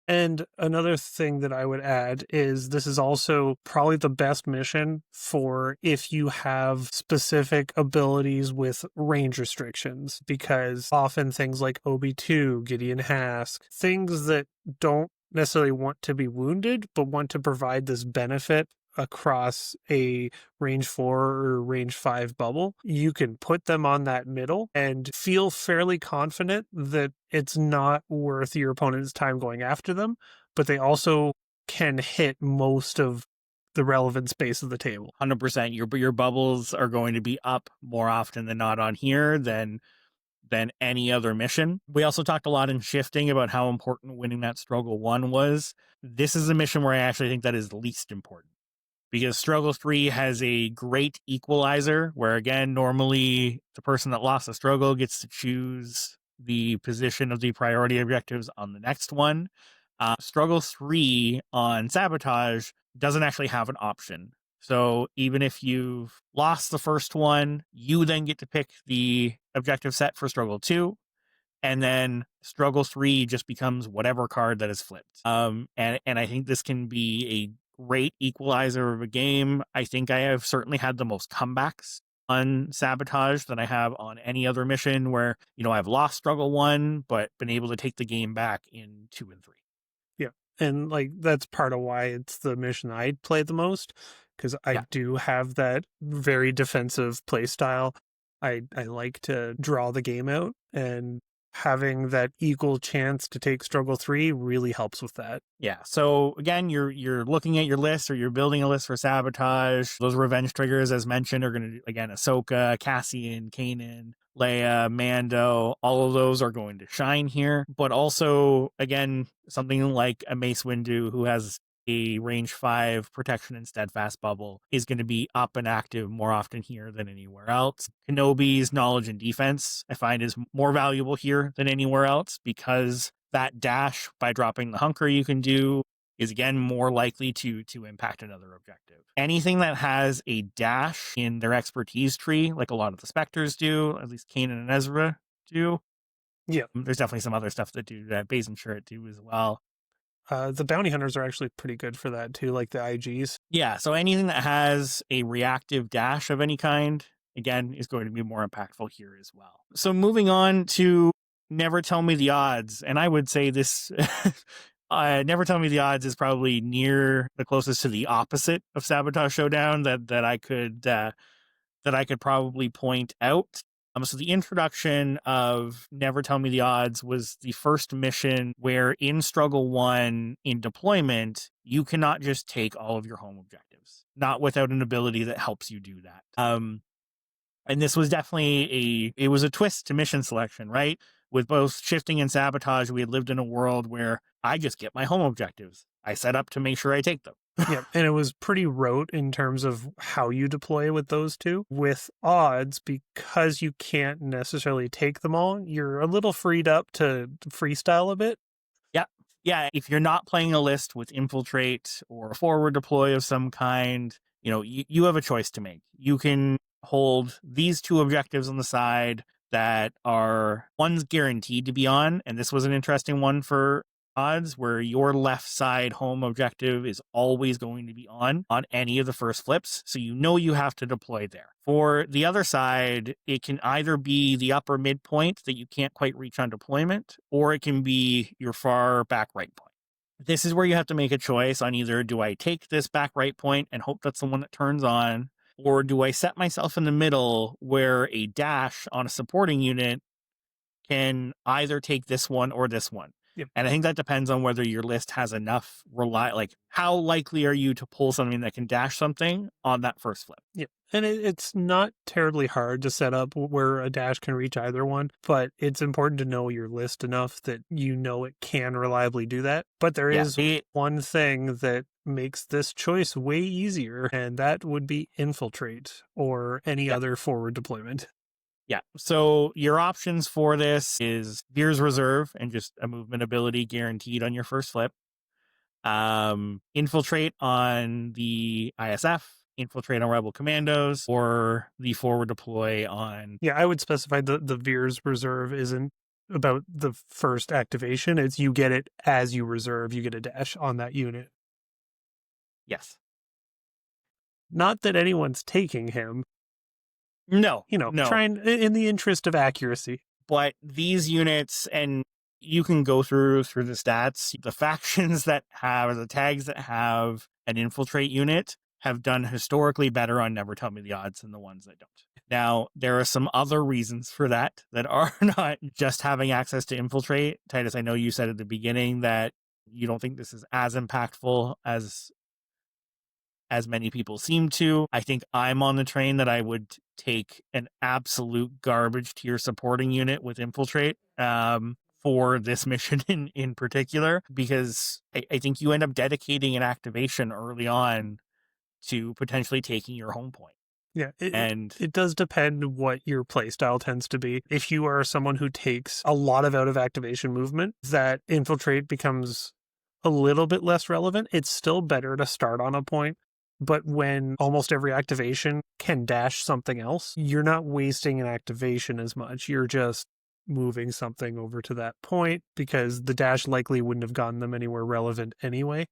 And another thing that I would add is this is also probably the best mission for if you have specific abilities with range restrictions, because often things like OB2, Gideon Hask, things that don't necessarily want to be wounded, but want to provide this benefit across a range 4 or range 5 bubble, you can put them on that middle and feel fairly confident that it's not worth your opponent's time going after them, but they also can hit most of the relevant space of the table. 100%. Your bubbles are going to be up more often than not on here than any other mission. We also talked a lot in shifting about how important winning that struggle 1 was. This is a mission where I actually think that is least important, because struggle 3 has a great equalizer where, again, normally the person that lost the struggle gets to choose the position of the priority objectives on the next one. Struggle 3 on Sabotage doesn't actually have an option. So even if you've lost the first one, you then get to pick the objective set for struggle 2. And then struggle 3 just becomes whatever card that is flipped. And I think this can be a great equalizer of a game. I think I have certainly had the most comebacks on Sabotage than I have on any other mission, where, I've lost struggle 1, but been able to take the game back in 2 and 3. Yeah. And like, that's part of why it's the mission I play the most, because I do have that very defensive play style. I like to draw the game out, and having that equal chance to take struggle 3 really helps with that. Yeah. So again, you're looking at your list, or you're building a list for Sabotage. Those revenge triggers, as mentioned, are going to, again, Ahsoka, Cassian, Kanan, Leia, Mando, all of those are going to shine here. But also, again, something like a Mace Windu, who has a range 5 protection and steadfast bubble, is going to be up and active more often here than anywhere else. Kenobi's knowledge and defense, I find, is more valuable here than anywhere else, because that dash by dropping the hunker you can do is, again, more likely to impact another objective. Anything that has a dash in their expertise tree, like a lot of the Spectres do, at least Kanan and Ezra do. Yeah. There's definitely some other stuff that do that. Baze and Shirt do as well. The bounty hunters are actually pretty good for that too, like the IGs. Yeah, so anything that has a reactive dash of any kind, again, is going to be more impactful here as well. So moving on to Never Tell Me the Odds, and I would say this Never Tell Me the Odds is probably near the closest to the opposite of Sabotage Showdown that I could probably point out. So the introduction of Never Tell Me the Odds was the first mission where in Struggle 1 in deployment, you cannot just take all of your home objectives, not without an ability that helps you do that. And this was definitely it was a twist to mission selection, right? With both shifting and sabotage, we had lived in a world where I just get my home objectives. I set up to make sure I take them. Yeah, and it was pretty rote in terms of how you deploy with those two. With odds, because you can't necessarily take them all, you're a little freed up to freestyle a bit. Yeah, if you're not playing a list with infiltrate or a forward deploy of some kind, you have a choice to make. You can hold these two objectives on the side that are, one's guaranteed to be on, and this was an interesting one for odds, where your left side home objective is always going to be on any of the first flips, so you have to deploy there. For the other side, it can either be the upper midpoint that you can't quite reach on deployment, or it can be your far back right point. This is where you have to make a choice on either, do I take this back right point and hope that's the one that turns on, or do I set myself in the middle where a dash on a supporting unit can either take this one or this one. Yep. And I think that depends on whether your list has enough like how likely are you to pull something that can dash something on that first flip. Yeah. And it's not terribly hard to set up where a dash can reach either one, but it's important to know your list enough that it can reliably do that. But there is one thing that makes this choice way easier, and that would be infiltrate or any other forward deployment. Yeah, so your options for this is Veer's Reserve and just a movement ability guaranteed on your first flip. Infiltrate on the ISF, infiltrate on Rebel Commandos, or the forward deploy on... Yeah, I would specify the Veer's Reserve isn't about the first activation. It's you get it as you reserve, you get a dash on that unit. Yes. Not that anyone's taking him. No. Trying in the interest of accuracy. But these units, and you can go through the stats, the factions that have, or the tags that have an infiltrate unit have done historically better on Never Tell Me the Odds than the ones that don't. Now, there are some other reasons for that are not just having access to infiltrate. Titus, I know you said at the beginning that you don't think this is as impactful as many people seem to. I think I'm on the train that I would take an absolute garbage tier supporting unit with infiltrate for this mission in particular, because I think you end up dedicating an activation early on to potentially taking your home point. Yeah, it does depend what your playstyle tends to be. If you are someone who takes a lot of out of activation movement, that infiltrate becomes a little bit less relevant. It's still better to start on a point. But when almost every activation can dash something else, you're not wasting an activation as much. You're just moving something over to that point because the dash likely wouldn't have gotten them anywhere relevant anyway.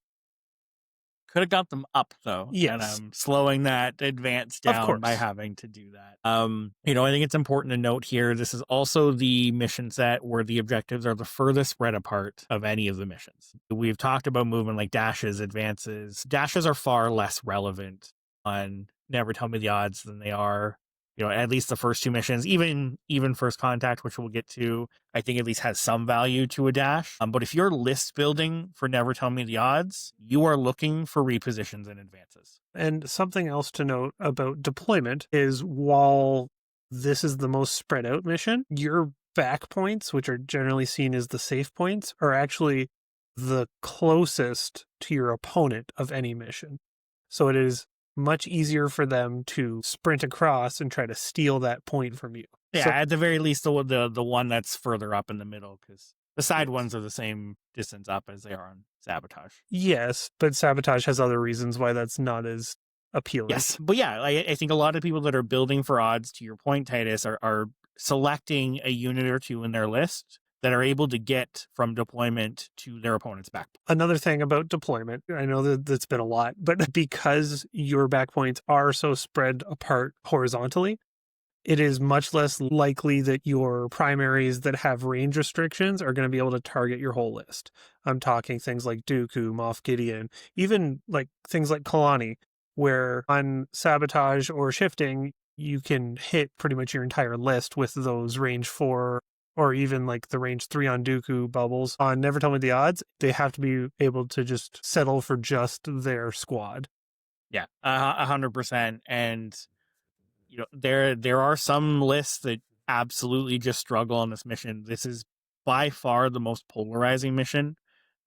Could have got them up, though. Yes. And slowing that advance down by having to do that. I think it's important to note here, this is also the mission set where the objectives are the furthest spread apart of any of the missions. We've talked about movement like dashes, advances. Dashes are far less relevant on Never Tell Me the Odds than they are at least the first two missions, even First Contact, which we'll get to, I think at least has some value to a dash. But if you're list building for Never Tell Me the Odds, you are looking for repositions and advances. And something else to note about deployment is while this is the most spread out mission, your back points, which are generally seen as the safe points, are actually the closest to your opponent of any mission. So it is much easier for them to sprint across and try to steal that point from you. Yeah, So, at the very least, the one that's further up in the middle, because the side ones are the same distance up as they are on Sabotage. yes, but Sabotage has other reasons why that's not as appealing. Yes, but yeah, I think a lot of people that are building for odds, to your point, Titus, are selecting a unit or two in their list that are able to get from deployment to their opponent's back. Another thing about deployment, I know that that's been a lot, but because your back points are so spread apart horizontally, it is much less likely that your primaries that have range restrictions are going to be able to target your whole list. I'm talking things like Dooku, Moff Gideon, even like things like Kalani, where on Sabotage or Shifting, you can hit pretty much your entire list with those range 4 or even like the range 3 on Dooku bubbles. On Never Tell Me the Odds, they have to be able to just settle for just their squad. Yeah, 100%. And there are some lists that absolutely just struggle on this mission. This is by far the most polarizing mission.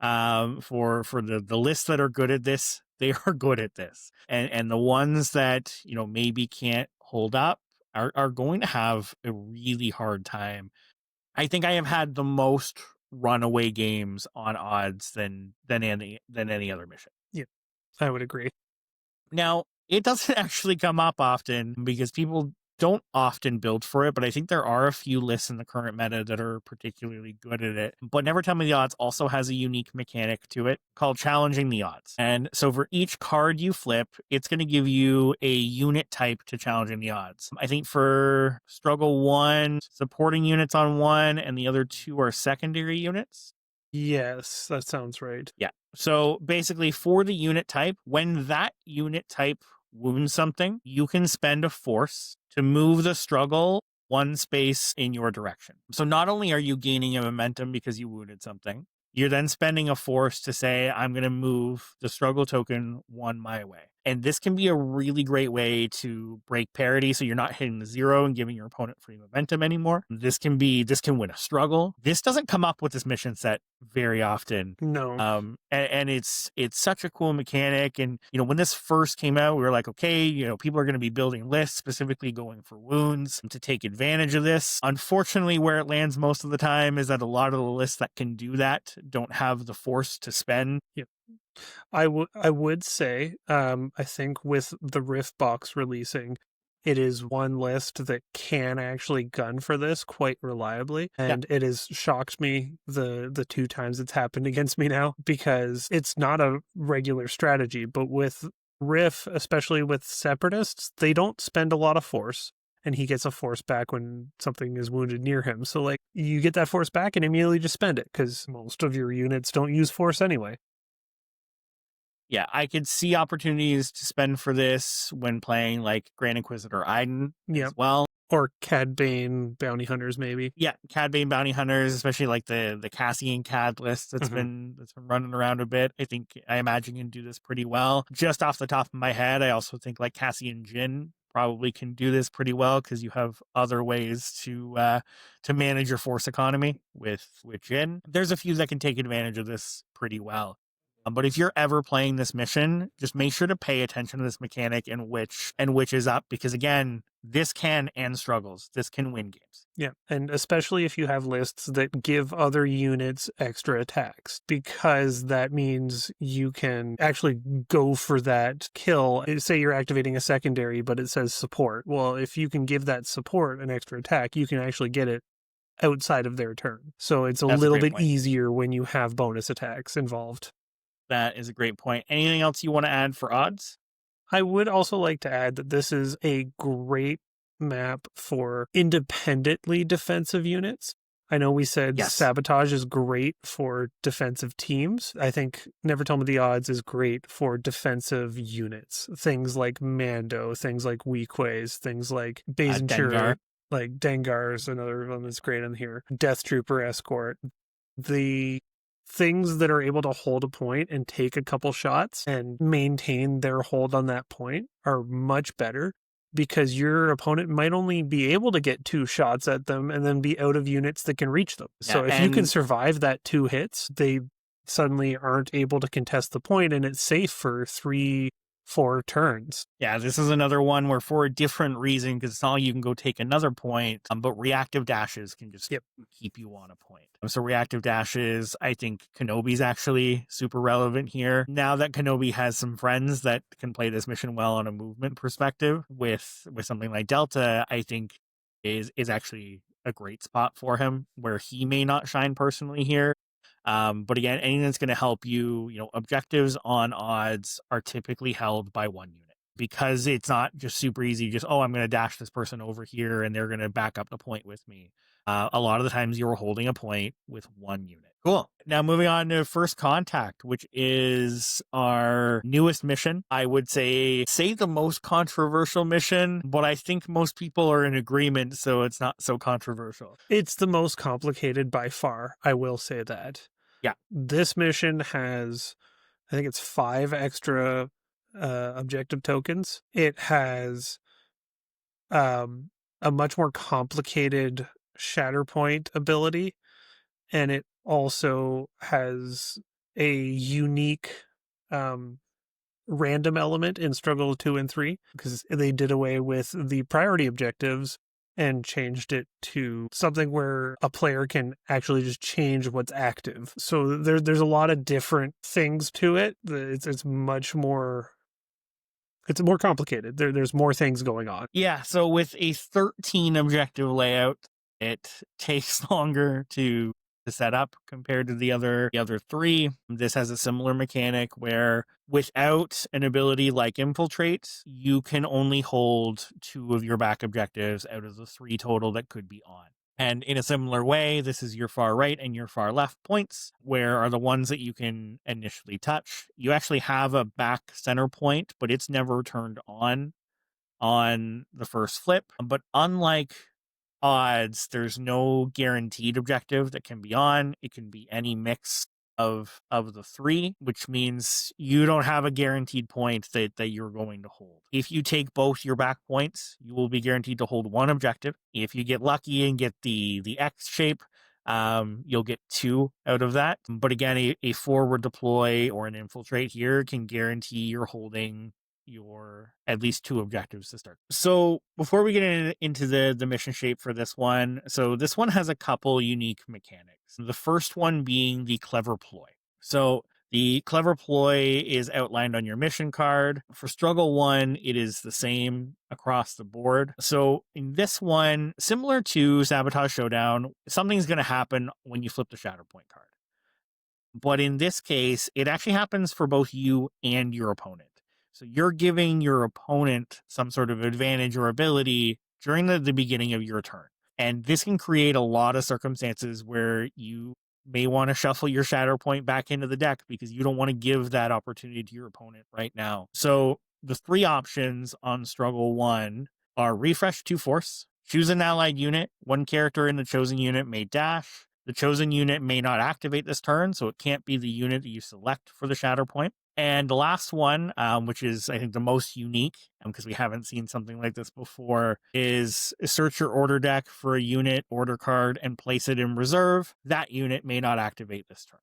For the lists that are good at this, they are good at this, and the ones that maybe can't hold up are going to have a really hard time. I think I have had the most runaway games on odds than any other mission. Yeah, I would agree. Now, it doesn't actually come up often because people don't often build for it, but I think there are a few lists in the current meta that are particularly good at it. But Never Tell Me the Odds also has a unique mechanic to it called Challenging the Odds. And so for each card you flip, it's going to give you a unit type to Challenging the Odds. I think for Struggle 1, supporting units on 1, and the other 2 are secondary units. Yes, that sounds right. Yeah. So basically for the unit type, when that unit type wounds something, you can spend a force to move the struggle 1 space in your direction. So not only are you gaining a momentum because you wounded something, you're then spending a force to say, I'm going to move the struggle token 1 my way. And this can be a really great way to break parity, so you're not hitting the 0 and giving your opponent free momentum anymore. This can win a struggle. This doesn't come up with this mission set very often. No. And it's such a cool mechanic. And when this first came out, we were like, okay, people are going to be building lists specifically going for wounds to take advantage of this. Unfortunately, where it lands most of the time is that a lot of the lists that can do that don't have the force to spend. Yep. I would say, I think with the Rift box releasing, it is one list that can actually gun for this quite reliably. And It has shocked me the 2 times it's happened against me now, because it's not a regular strategy. But with Riff, especially with Separatists, they don't spend a lot of force, and he gets a force back when something is wounded near him. So like you get that force back and immediately just spend it, because most of your units don't use force anyway. Yeah, I could see opportunities to spend for this when playing like Grand Inquisitor Iden as well. Or Cad Bane Bounty Hunters, maybe. Yeah, Cad Bane Bounty Hunters, especially like the Cassian Cad list that's been running around a bit. I imagine can do this pretty well. Just off the top of my head, I also think like Cassian Jin probably can do this pretty well, because you have other ways to manage your force economy with Jin. There's a few that can take advantage of this pretty well. But if you're ever playing this mission, just make sure to pay attention to this mechanic and which is up, because again, this can end struggles. This can win games. Yeah, and especially if you have lists that give other units extra attacks, because that means you can actually go for that kill. Say you're activating a secondary, but it says support. Well, if you can give that support an extra attack, you can actually get it outside of their turn. So it's That's a little great bit point. easier when you have bonus attacks involved. That is a great point. Anything else you want to add for odds? I would also like to add that this is a great map for independently defensive units. I know we said Yes. Sabotage is great for defensive teams. I think Never Tell Me the Odds is great for defensive units. Things like Mando, things like Weequays, things like Dengar. like Dengar is another one that's great in here. Death Trooper Escort. The things that are able to hold a point and take a couple shots and maintain their hold on that point are much better, because your opponent might only be able to get 2 shots at them and then be out of units that can reach them. So if you can survive that 2 hits, they suddenly aren't able to contest the point, and it's safe for 3-4 turns. Yeah, this is another one where, for a different reason, because it's not like you can go take another point, but reactive dashes can just keep you on a point. So reactive dashes, I think Kenobi's actually super relevant here. Now that Kenobi has some friends that can play this mission well on a movement perspective, with something like Delta, I think is actually a great spot for him, where he may not shine personally here. But again, anything that's going to help you, objectives on odds are typically held by 1 unit, because it's not just super easy. Just, I'm going to dash this person over here and they're going to back up the point with me. A lot of the times you're holding a point with 1 unit. Cool. Now moving on to First Contact, which is our newest mission. I would say the most controversial mission, but I think most people are in agreement, so it's not so controversial. It's the most complicated by far, I will say that. Yeah. This mission has, I think it's 5 extra objective tokens. It has a much more complicated Shatterpoint ability, and it also has a unique random element in Struggle 2 and 3, because they did away with the priority objectives and changed it to something where a player can actually just change what's active. So there's a lot of different things to it. It's much more... It's more complicated. There's more things going on. Yeah, so with a 13 objective layout, it takes longer to set up compared to the other 3. This has a similar mechanic where, without an ability like Infiltrate, you can only hold 2 of your back objectives out of the 3 total that could be on. And in a similar way, this is your far right and your far left points, where are the ones that you can initially touch. You actually have a back center point, but it's never turned on the first flip. But unlike odds, there's no guaranteed objective that can be on. It can be any mix of the 3, which means you don't have a guaranteed point that you're going to hold. If you take both your back points, you will be guaranteed to hold 1 objective. If you get lucky and get the X shape, you'll get 2 out of that. But again, a forward deploy or an infiltrate here can guarantee you're holding your at least 2 objectives to start. So before we get into the mission shape for this one, so this one has a couple unique mechanics. The first one being the clever ploy. So the clever ploy is outlined on your mission card. For Struggle 1, it is the same across the board. So in this one, similar to Sabotage Showdown, something's going to happen when you flip the Shatterpoint card. But in this case, it actually happens for both you and your opponent. So you're giving your opponent some sort of advantage or ability during the beginning of your turn. And this can create a lot of circumstances where you may want to shuffle your Shatterpoint back into the deck because you don't want to give that opportunity to your opponent right now. So the 3 options on Struggle 1 are Refresh 2 Force, choose an allied unit, 1 character in the chosen unit may dash. The chosen unit may not activate this turn, so it can't be the unit that you select for the Shatterpoint. And the last one, which is, I think, the most unique, because we haven't seen something like this before, is search your order deck for a unit order card and place it in reserve. That unit may not activate this turn.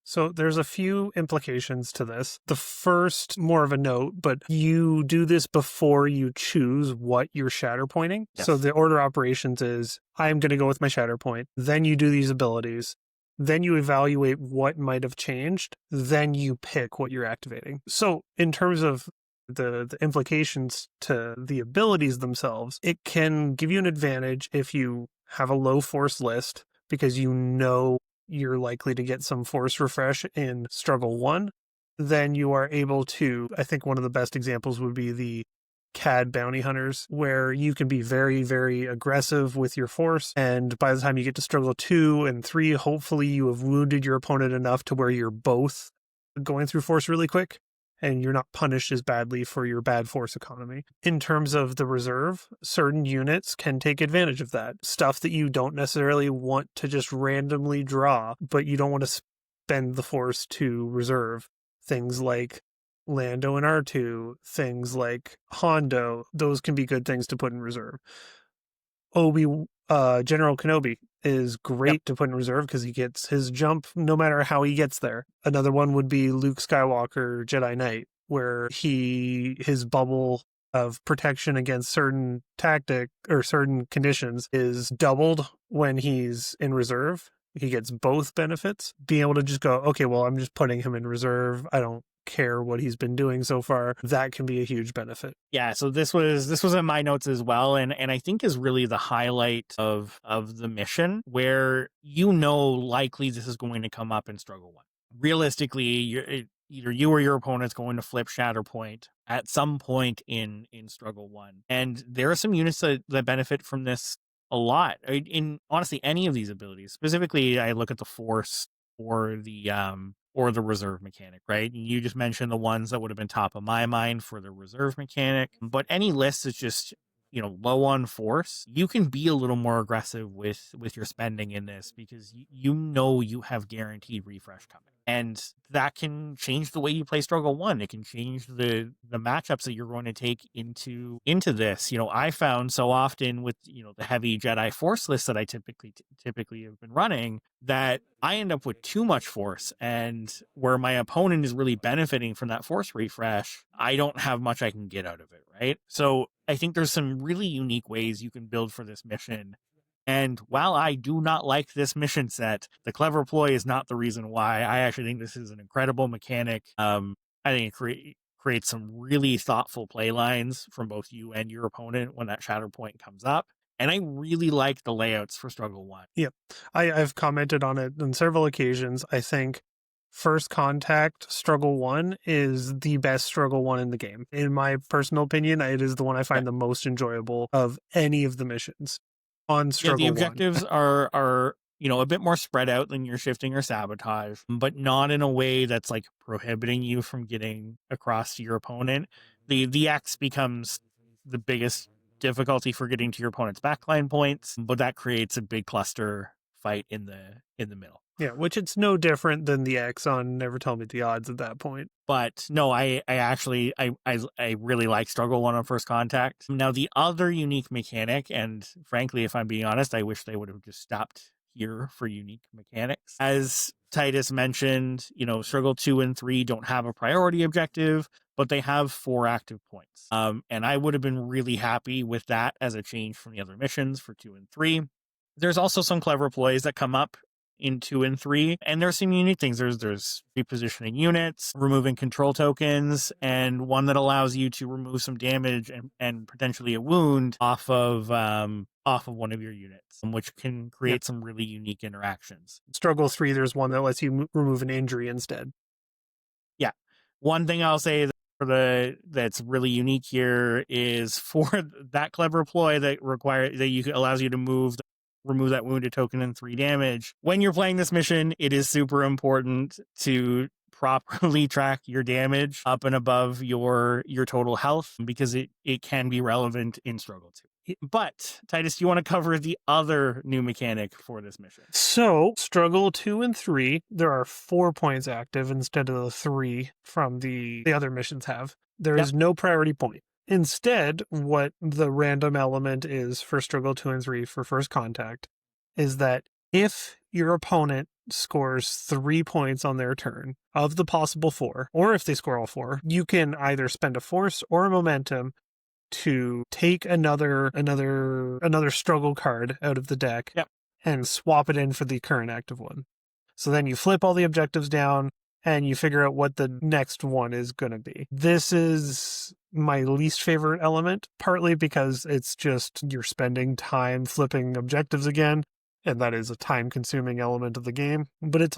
So there's a few implications to this. The first, more of a note, but you do this before you choose what you're Shatterpointing. Yes. So the order operations is, I'm going to go with my Shatterpoint. Then you do these abilities. Then you evaluate what might have changed. Then you pick what you're activating. So in terms of the implications to the abilities themselves, it can give you an advantage if you have a low force list, because you know you're likely to get some force refresh in Struggle 1. Then you are able to, I think one of the best examples would be the CAD bounty hunters, where you can be very, very aggressive with your force. And by the time you get to struggle 2 and 3, hopefully you have wounded your opponent enough to where you're both going through force really quick and you're not punished as badly for your bad force economy. In terms of the reserve, certain units can take advantage of that. Stuff that you don't necessarily want to just randomly draw, but you don't want to spend the force to reserve. Things like Lando and R2, things like Hondo, those can be good things to put in reserve. General Kenobi is great to put in reserve because he gets his jump no matter how he gets there. Another one would be Luke Skywalker, Jedi Knight, where his bubble of protection against certain tactic or certain conditions is doubled when he's in reserve. He gets both benefits. Being able to just go, okay, well, I'm just putting him in reserve. I don't care what he's been doing so far. That can be a huge benefit. Yeah, so this was in my notes as well, and I think is really the highlight of the mission, where likely this is going to come up in Struggle 1. Realistically, either you or your opponent's going to flip Shatterpoint at some point in Struggle 1. And there are some units that benefit from this a lot. In honestly, any of these abilities. Specifically, I look at the Force or the reserve mechanic, right? You just mentioned the ones that would have been top of my mind for the reserve mechanic. But any list that's just, low on force, you can be a little more aggressive with your spending in this because you have guaranteed refresh coming. And that can change the way you play Struggle 1. It can change the matchups that you're going to take into this. I found so often with, the heavy Jedi Force list that I typically have been running, that I end up with too much force, and where my opponent is really benefiting from that force refresh, I don't have much I can get out of it, right? So I think there's some really unique ways you can build for this mission. And while I do not like this mission set, the clever ploy is not the reason why. I actually think this is an incredible mechanic. I think it creates some really thoughtful play lines from both you and your opponent when that Shatterpoint comes up. And I really like the layouts for Struggle 1. Yep. I've commented on it on several occasions. I think First Contact Struggle 1 is the best Struggle 1 in the game. In my personal opinion, it is the one I find the most enjoyable of any of the missions on Struggle 1. The objectives are a bit more spread out than your shifting or sabotage, but not in a way that's like prohibiting you from getting across to your opponent. The X becomes the biggest difficulty for getting to your opponent's backline points, but that creates a big cluster fight in the middle. Yeah, which it's no different than the X on Never Tell Me the Odds at that point. But no, I actually really like Struggle 1 on First Contact. Now, the other unique mechanic, and frankly, if I'm being honest, I wish they would have just stopped here for unique mechanics. As Titus mentioned, Struggle 2 and 3 don't have a priority objective, but they have 4 active points. And I would have been really happy with that as a change from the other missions for 2 and 3. There's also some clever ploys that come up in 2 and 3, and there's some unique things. There's repositioning units, removing control tokens, and one that allows you to remove some damage and potentially a wound off of one of your units, which can create some really unique interactions. Struggle 3, there's one that lets you remove an injury instead. Yeah. One thing I'll say that's really unique here is for that clever ploy that allows you to remove that wounded token and 3 damage. When you're playing this mission, it is super important to properly track your damage up and above your total health, because it can be relevant in Struggle 2. But, Titus, do you want to cover the other new mechanic for this mission? So, Struggle 2 and 3, there are 4 points active instead of the 3 from the other missions have. There is no priority point. Instead, what the random element is for Struggle 2 and 3 for First Contact is that if your opponent scores 3 points on their turn of the possible 4, or if they score all 4, you can either spend a force or a momentum to take another struggle card out of the deck and swap it in for the current active one. So then you flip all the objectives down and you figure out what the next one is going to be. This is my least favorite element, partly because it's just you're spending time flipping objectives again, and that is a time-consuming element of the game. But it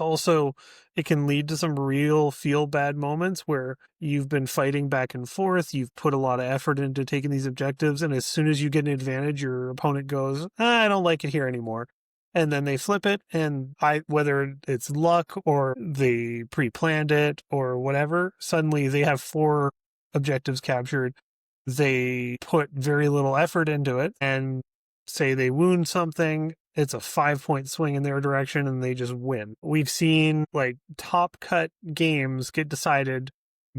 can lead to some real feel-bad moments where you've been fighting back and forth, you've put a lot of effort into taking these objectives, and as soon as you get an advantage, your opponent goes, I don't like it here anymore. And then they flip it, and whether it's luck or they pre-planned it or whatever, suddenly they have 4 objectives captured. They put very little effort into it, and say they wound something, it's a 5-point swing in their direction, and they just win. We've seen like top cut games get decided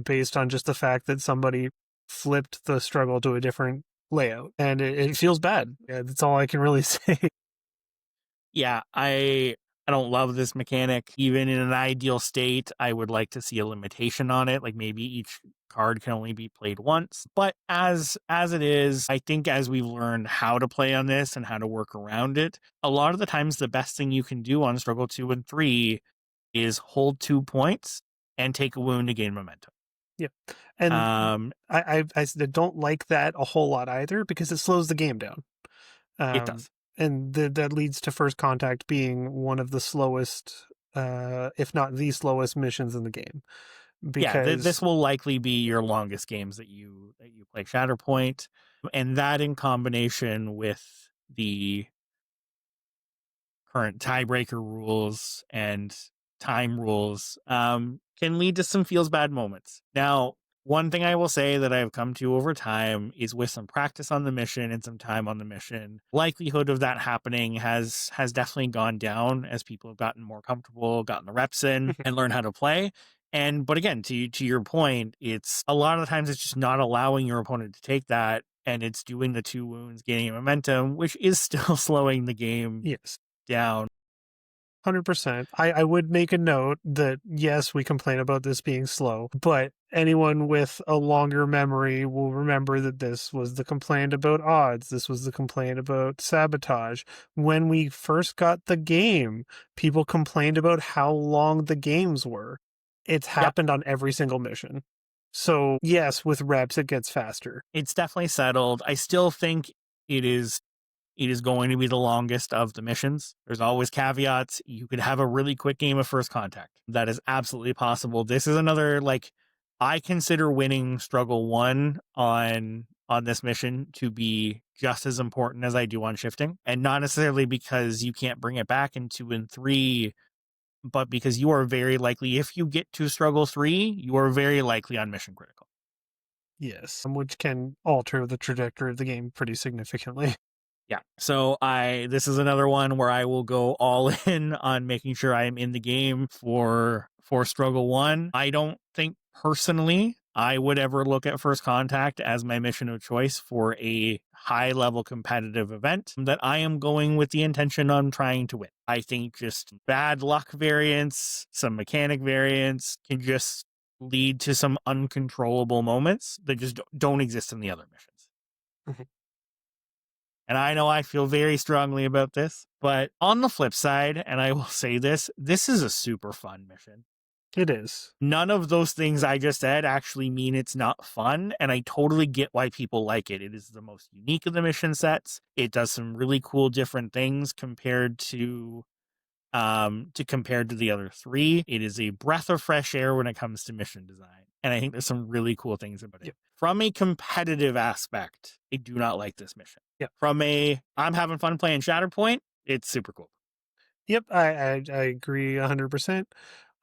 based on just the fact that somebody flipped the struggle to a different layout, and it feels bad. That's all I can really say. Yeah, I don't love this mechanic. Even in an ideal state, I would like to see a limitation on it. Like maybe each card can only be played once. But as it is, I think as we've learned how to play on this and how to work around it, a lot of the times the best thing you can do on Struggle 2 and 3 is hold 2 points and take a wound to gain momentum. Yeah. And I don't like that a whole lot either, because it slows the game down. It does. And that leads to First Contact being one of the slowest, if not the slowest missions in the game. Because this will likely be your longest games that you play Shatterpoint, and that in combination with the current tiebreaker rules and time rules can lead to some feels bad moments. Now, one thing I will say that I've come to over time is with some practice on the mission and some time on the mission, likelihood of that happening has definitely gone down as people have gotten more comfortable, gotten the reps in, and learn how to play. But again, to your point, it's a lot of the times it's just not allowing your opponent to take that, and it's doing the 2 wounds, gaining momentum, which is still slowing the game down. 100%. I would make a note that, yes, we complain about this being slow, but anyone with a longer memory will remember that this was the complaint about odds. This was the complaint about sabotage. When we first got the game, people complained about how long the games were. It's happened on every single mission. So, yes, with reps, it gets faster. It's definitely settled. I still think it is going to be the longest of the missions. There's always caveats. You could have a really quick game of First Contact. That is absolutely possible. This is another, like, I consider winning Struggle 1 on this mission to be just as important as I do on shifting. And not necessarily because you can't bring it back in 2 and 3, but because you are very likely, if you get to Struggle 3, you are very likely on Mission Critical. Yes, which can alter the trajectory of the game pretty significantly. Yeah. So this is another one where I will go all in on making sure I am in the game for Struggle 1. I don't think personally I would ever look at First Contact as my mission of choice for a high level competitive event that I am going with the intention on trying to win. I think just bad luck variants, some mechanic variants can just lead to some uncontrollable moments that just don't exist in the other missions. Mm-hmm. And I know I feel very strongly about this, but on the flip side, and I will say this is a super fun mission. It is. None of those things I just said actually mean it's not fun, and I totally get why people like it. It is the most unique of the mission sets. It does some really cool different things compared to the other 3. It is a breath of fresh air when it comes to mission design. And I think there's some really cool things about it. Yep. From a competitive aspect, I do not like this mission. Yep. From I'm having fun playing Shatterpoint, it's super cool. Yep, I agree 100%.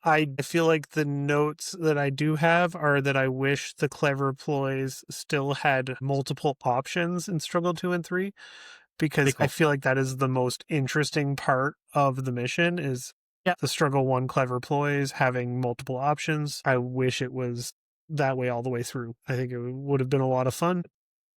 I feel like the notes that I do have are that I wish the clever ploys still had multiple options in Struggle 2 and 3, because cool. I feel like that is the most interesting part of the mission is the Struggle 1 clever ploys having multiple options. I wish it was that way all the way through. I think it would have been a lot of fun.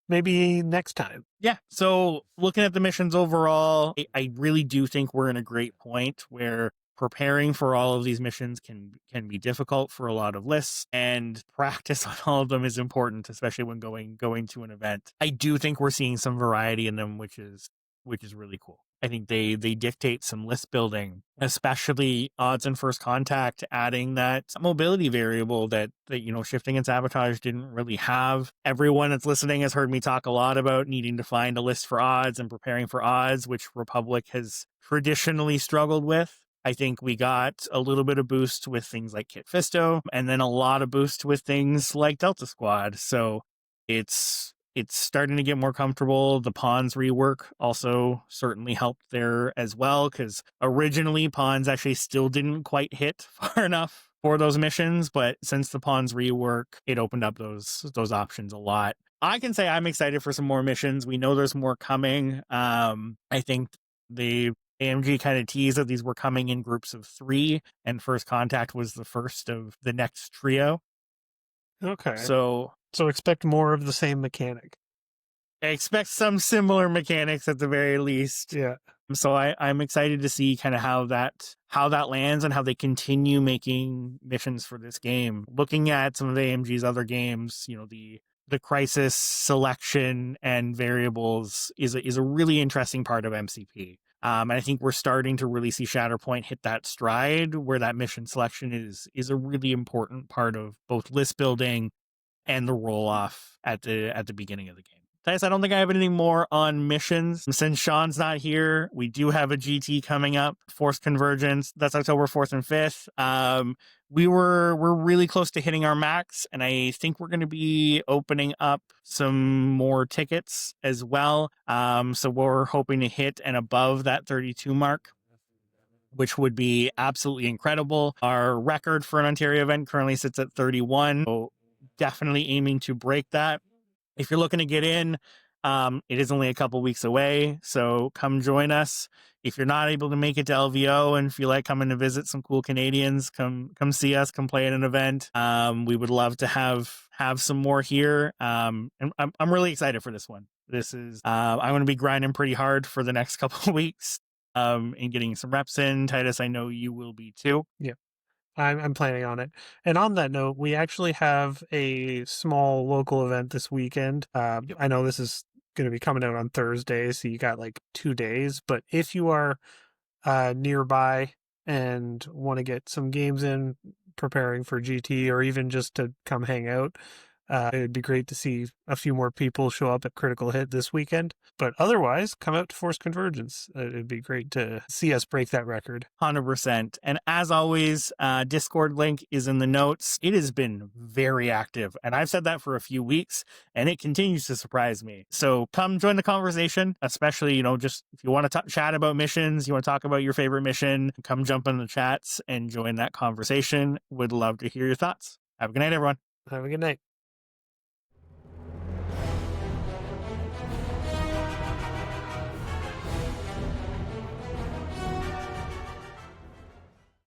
Maybe next time. Yeah. So looking at the missions overall, I really do think we're in a great point where preparing for all of these missions can be difficult for a lot of lists, and practice on all of them is important, especially when going to an event. I do think we're seeing some variety in them, which is which is really cool. I think they dictate some list building, especially odds and first contact, adding that mobility variable that shifting and sabotage didn't really have. Everyone that's listening has heard me talk a lot about needing to find a list for odds and preparing for odds, which Republic has traditionally struggled with. I think we got a little bit of boost with things like Kit Fisto, and then a lot of boost with things like Delta Squad. So it's starting to get more comfortable. The pawns rework also certainly helped there as well, because originally pawns actually still didn't quite hit far enough for those missions, but since the pawns rework, it opened up those options a lot. I can say I'm excited for some more missions. We know there's more coming. I think the AMG kind of teased that these were coming in groups of 3, and First Contact was the first of the next trio. Okay. So expect more of the same mechanic. I expect some similar mechanics at the very least. Yeah. So I'm excited to see kind of how that lands and how they continue making missions for this game. Looking at some of the AMG's other games, the crisis selection and variables is a really interesting part of MCP. And I think we're starting to really see Shatterpoint hit that stride where that mission selection is a really important part of both list building and the roll-off at the beginning of the game. Titus, I don't think I have anything more on missions. Since Sean's not here, we do have a GT coming up, Forced Convergence. That's October 4th and 5th. We're really close to hitting our max, and I think we're going to be opening up some more tickets as well. So we're hoping to hit and above that 32 mark, which would be absolutely incredible. Our record for an Ontario event currently sits at 31. So definitely aiming to break that. If you're looking to get in, it is only a couple weeks away, so come join us. If you're not able to make it to LVO and feel like coming to visit some cool Canadians, come see us, come play at an event. We would love to have some more here. And I'm really excited for this one. This is I'm going to be grinding pretty hard for the next couple of weeks and getting some reps in. Titus, I know you will be too. Yeah. I'm planning on it. And on that note, we actually have a small local event this weekend. I know this is going to be coming out on Thursday, so you got like 2 days. But if you are nearby and want to get some games in, preparing for GT, or even just to come hang out, it'd be great to see a few more people show up at Critical Hit this weekend. But otherwise, come out to Forced Convergence. It'd be great to see us break that record. 100%. And as always, Discord link is in the notes. It has been very active, and I've said that for a few weeks, and it continues to surprise me. So come join the conversation, especially, just if you want to chat about missions, you want to talk about your favorite mission, come jump in the chats and join that conversation. Would love to hear your thoughts. Have a good night, everyone. Have a good night.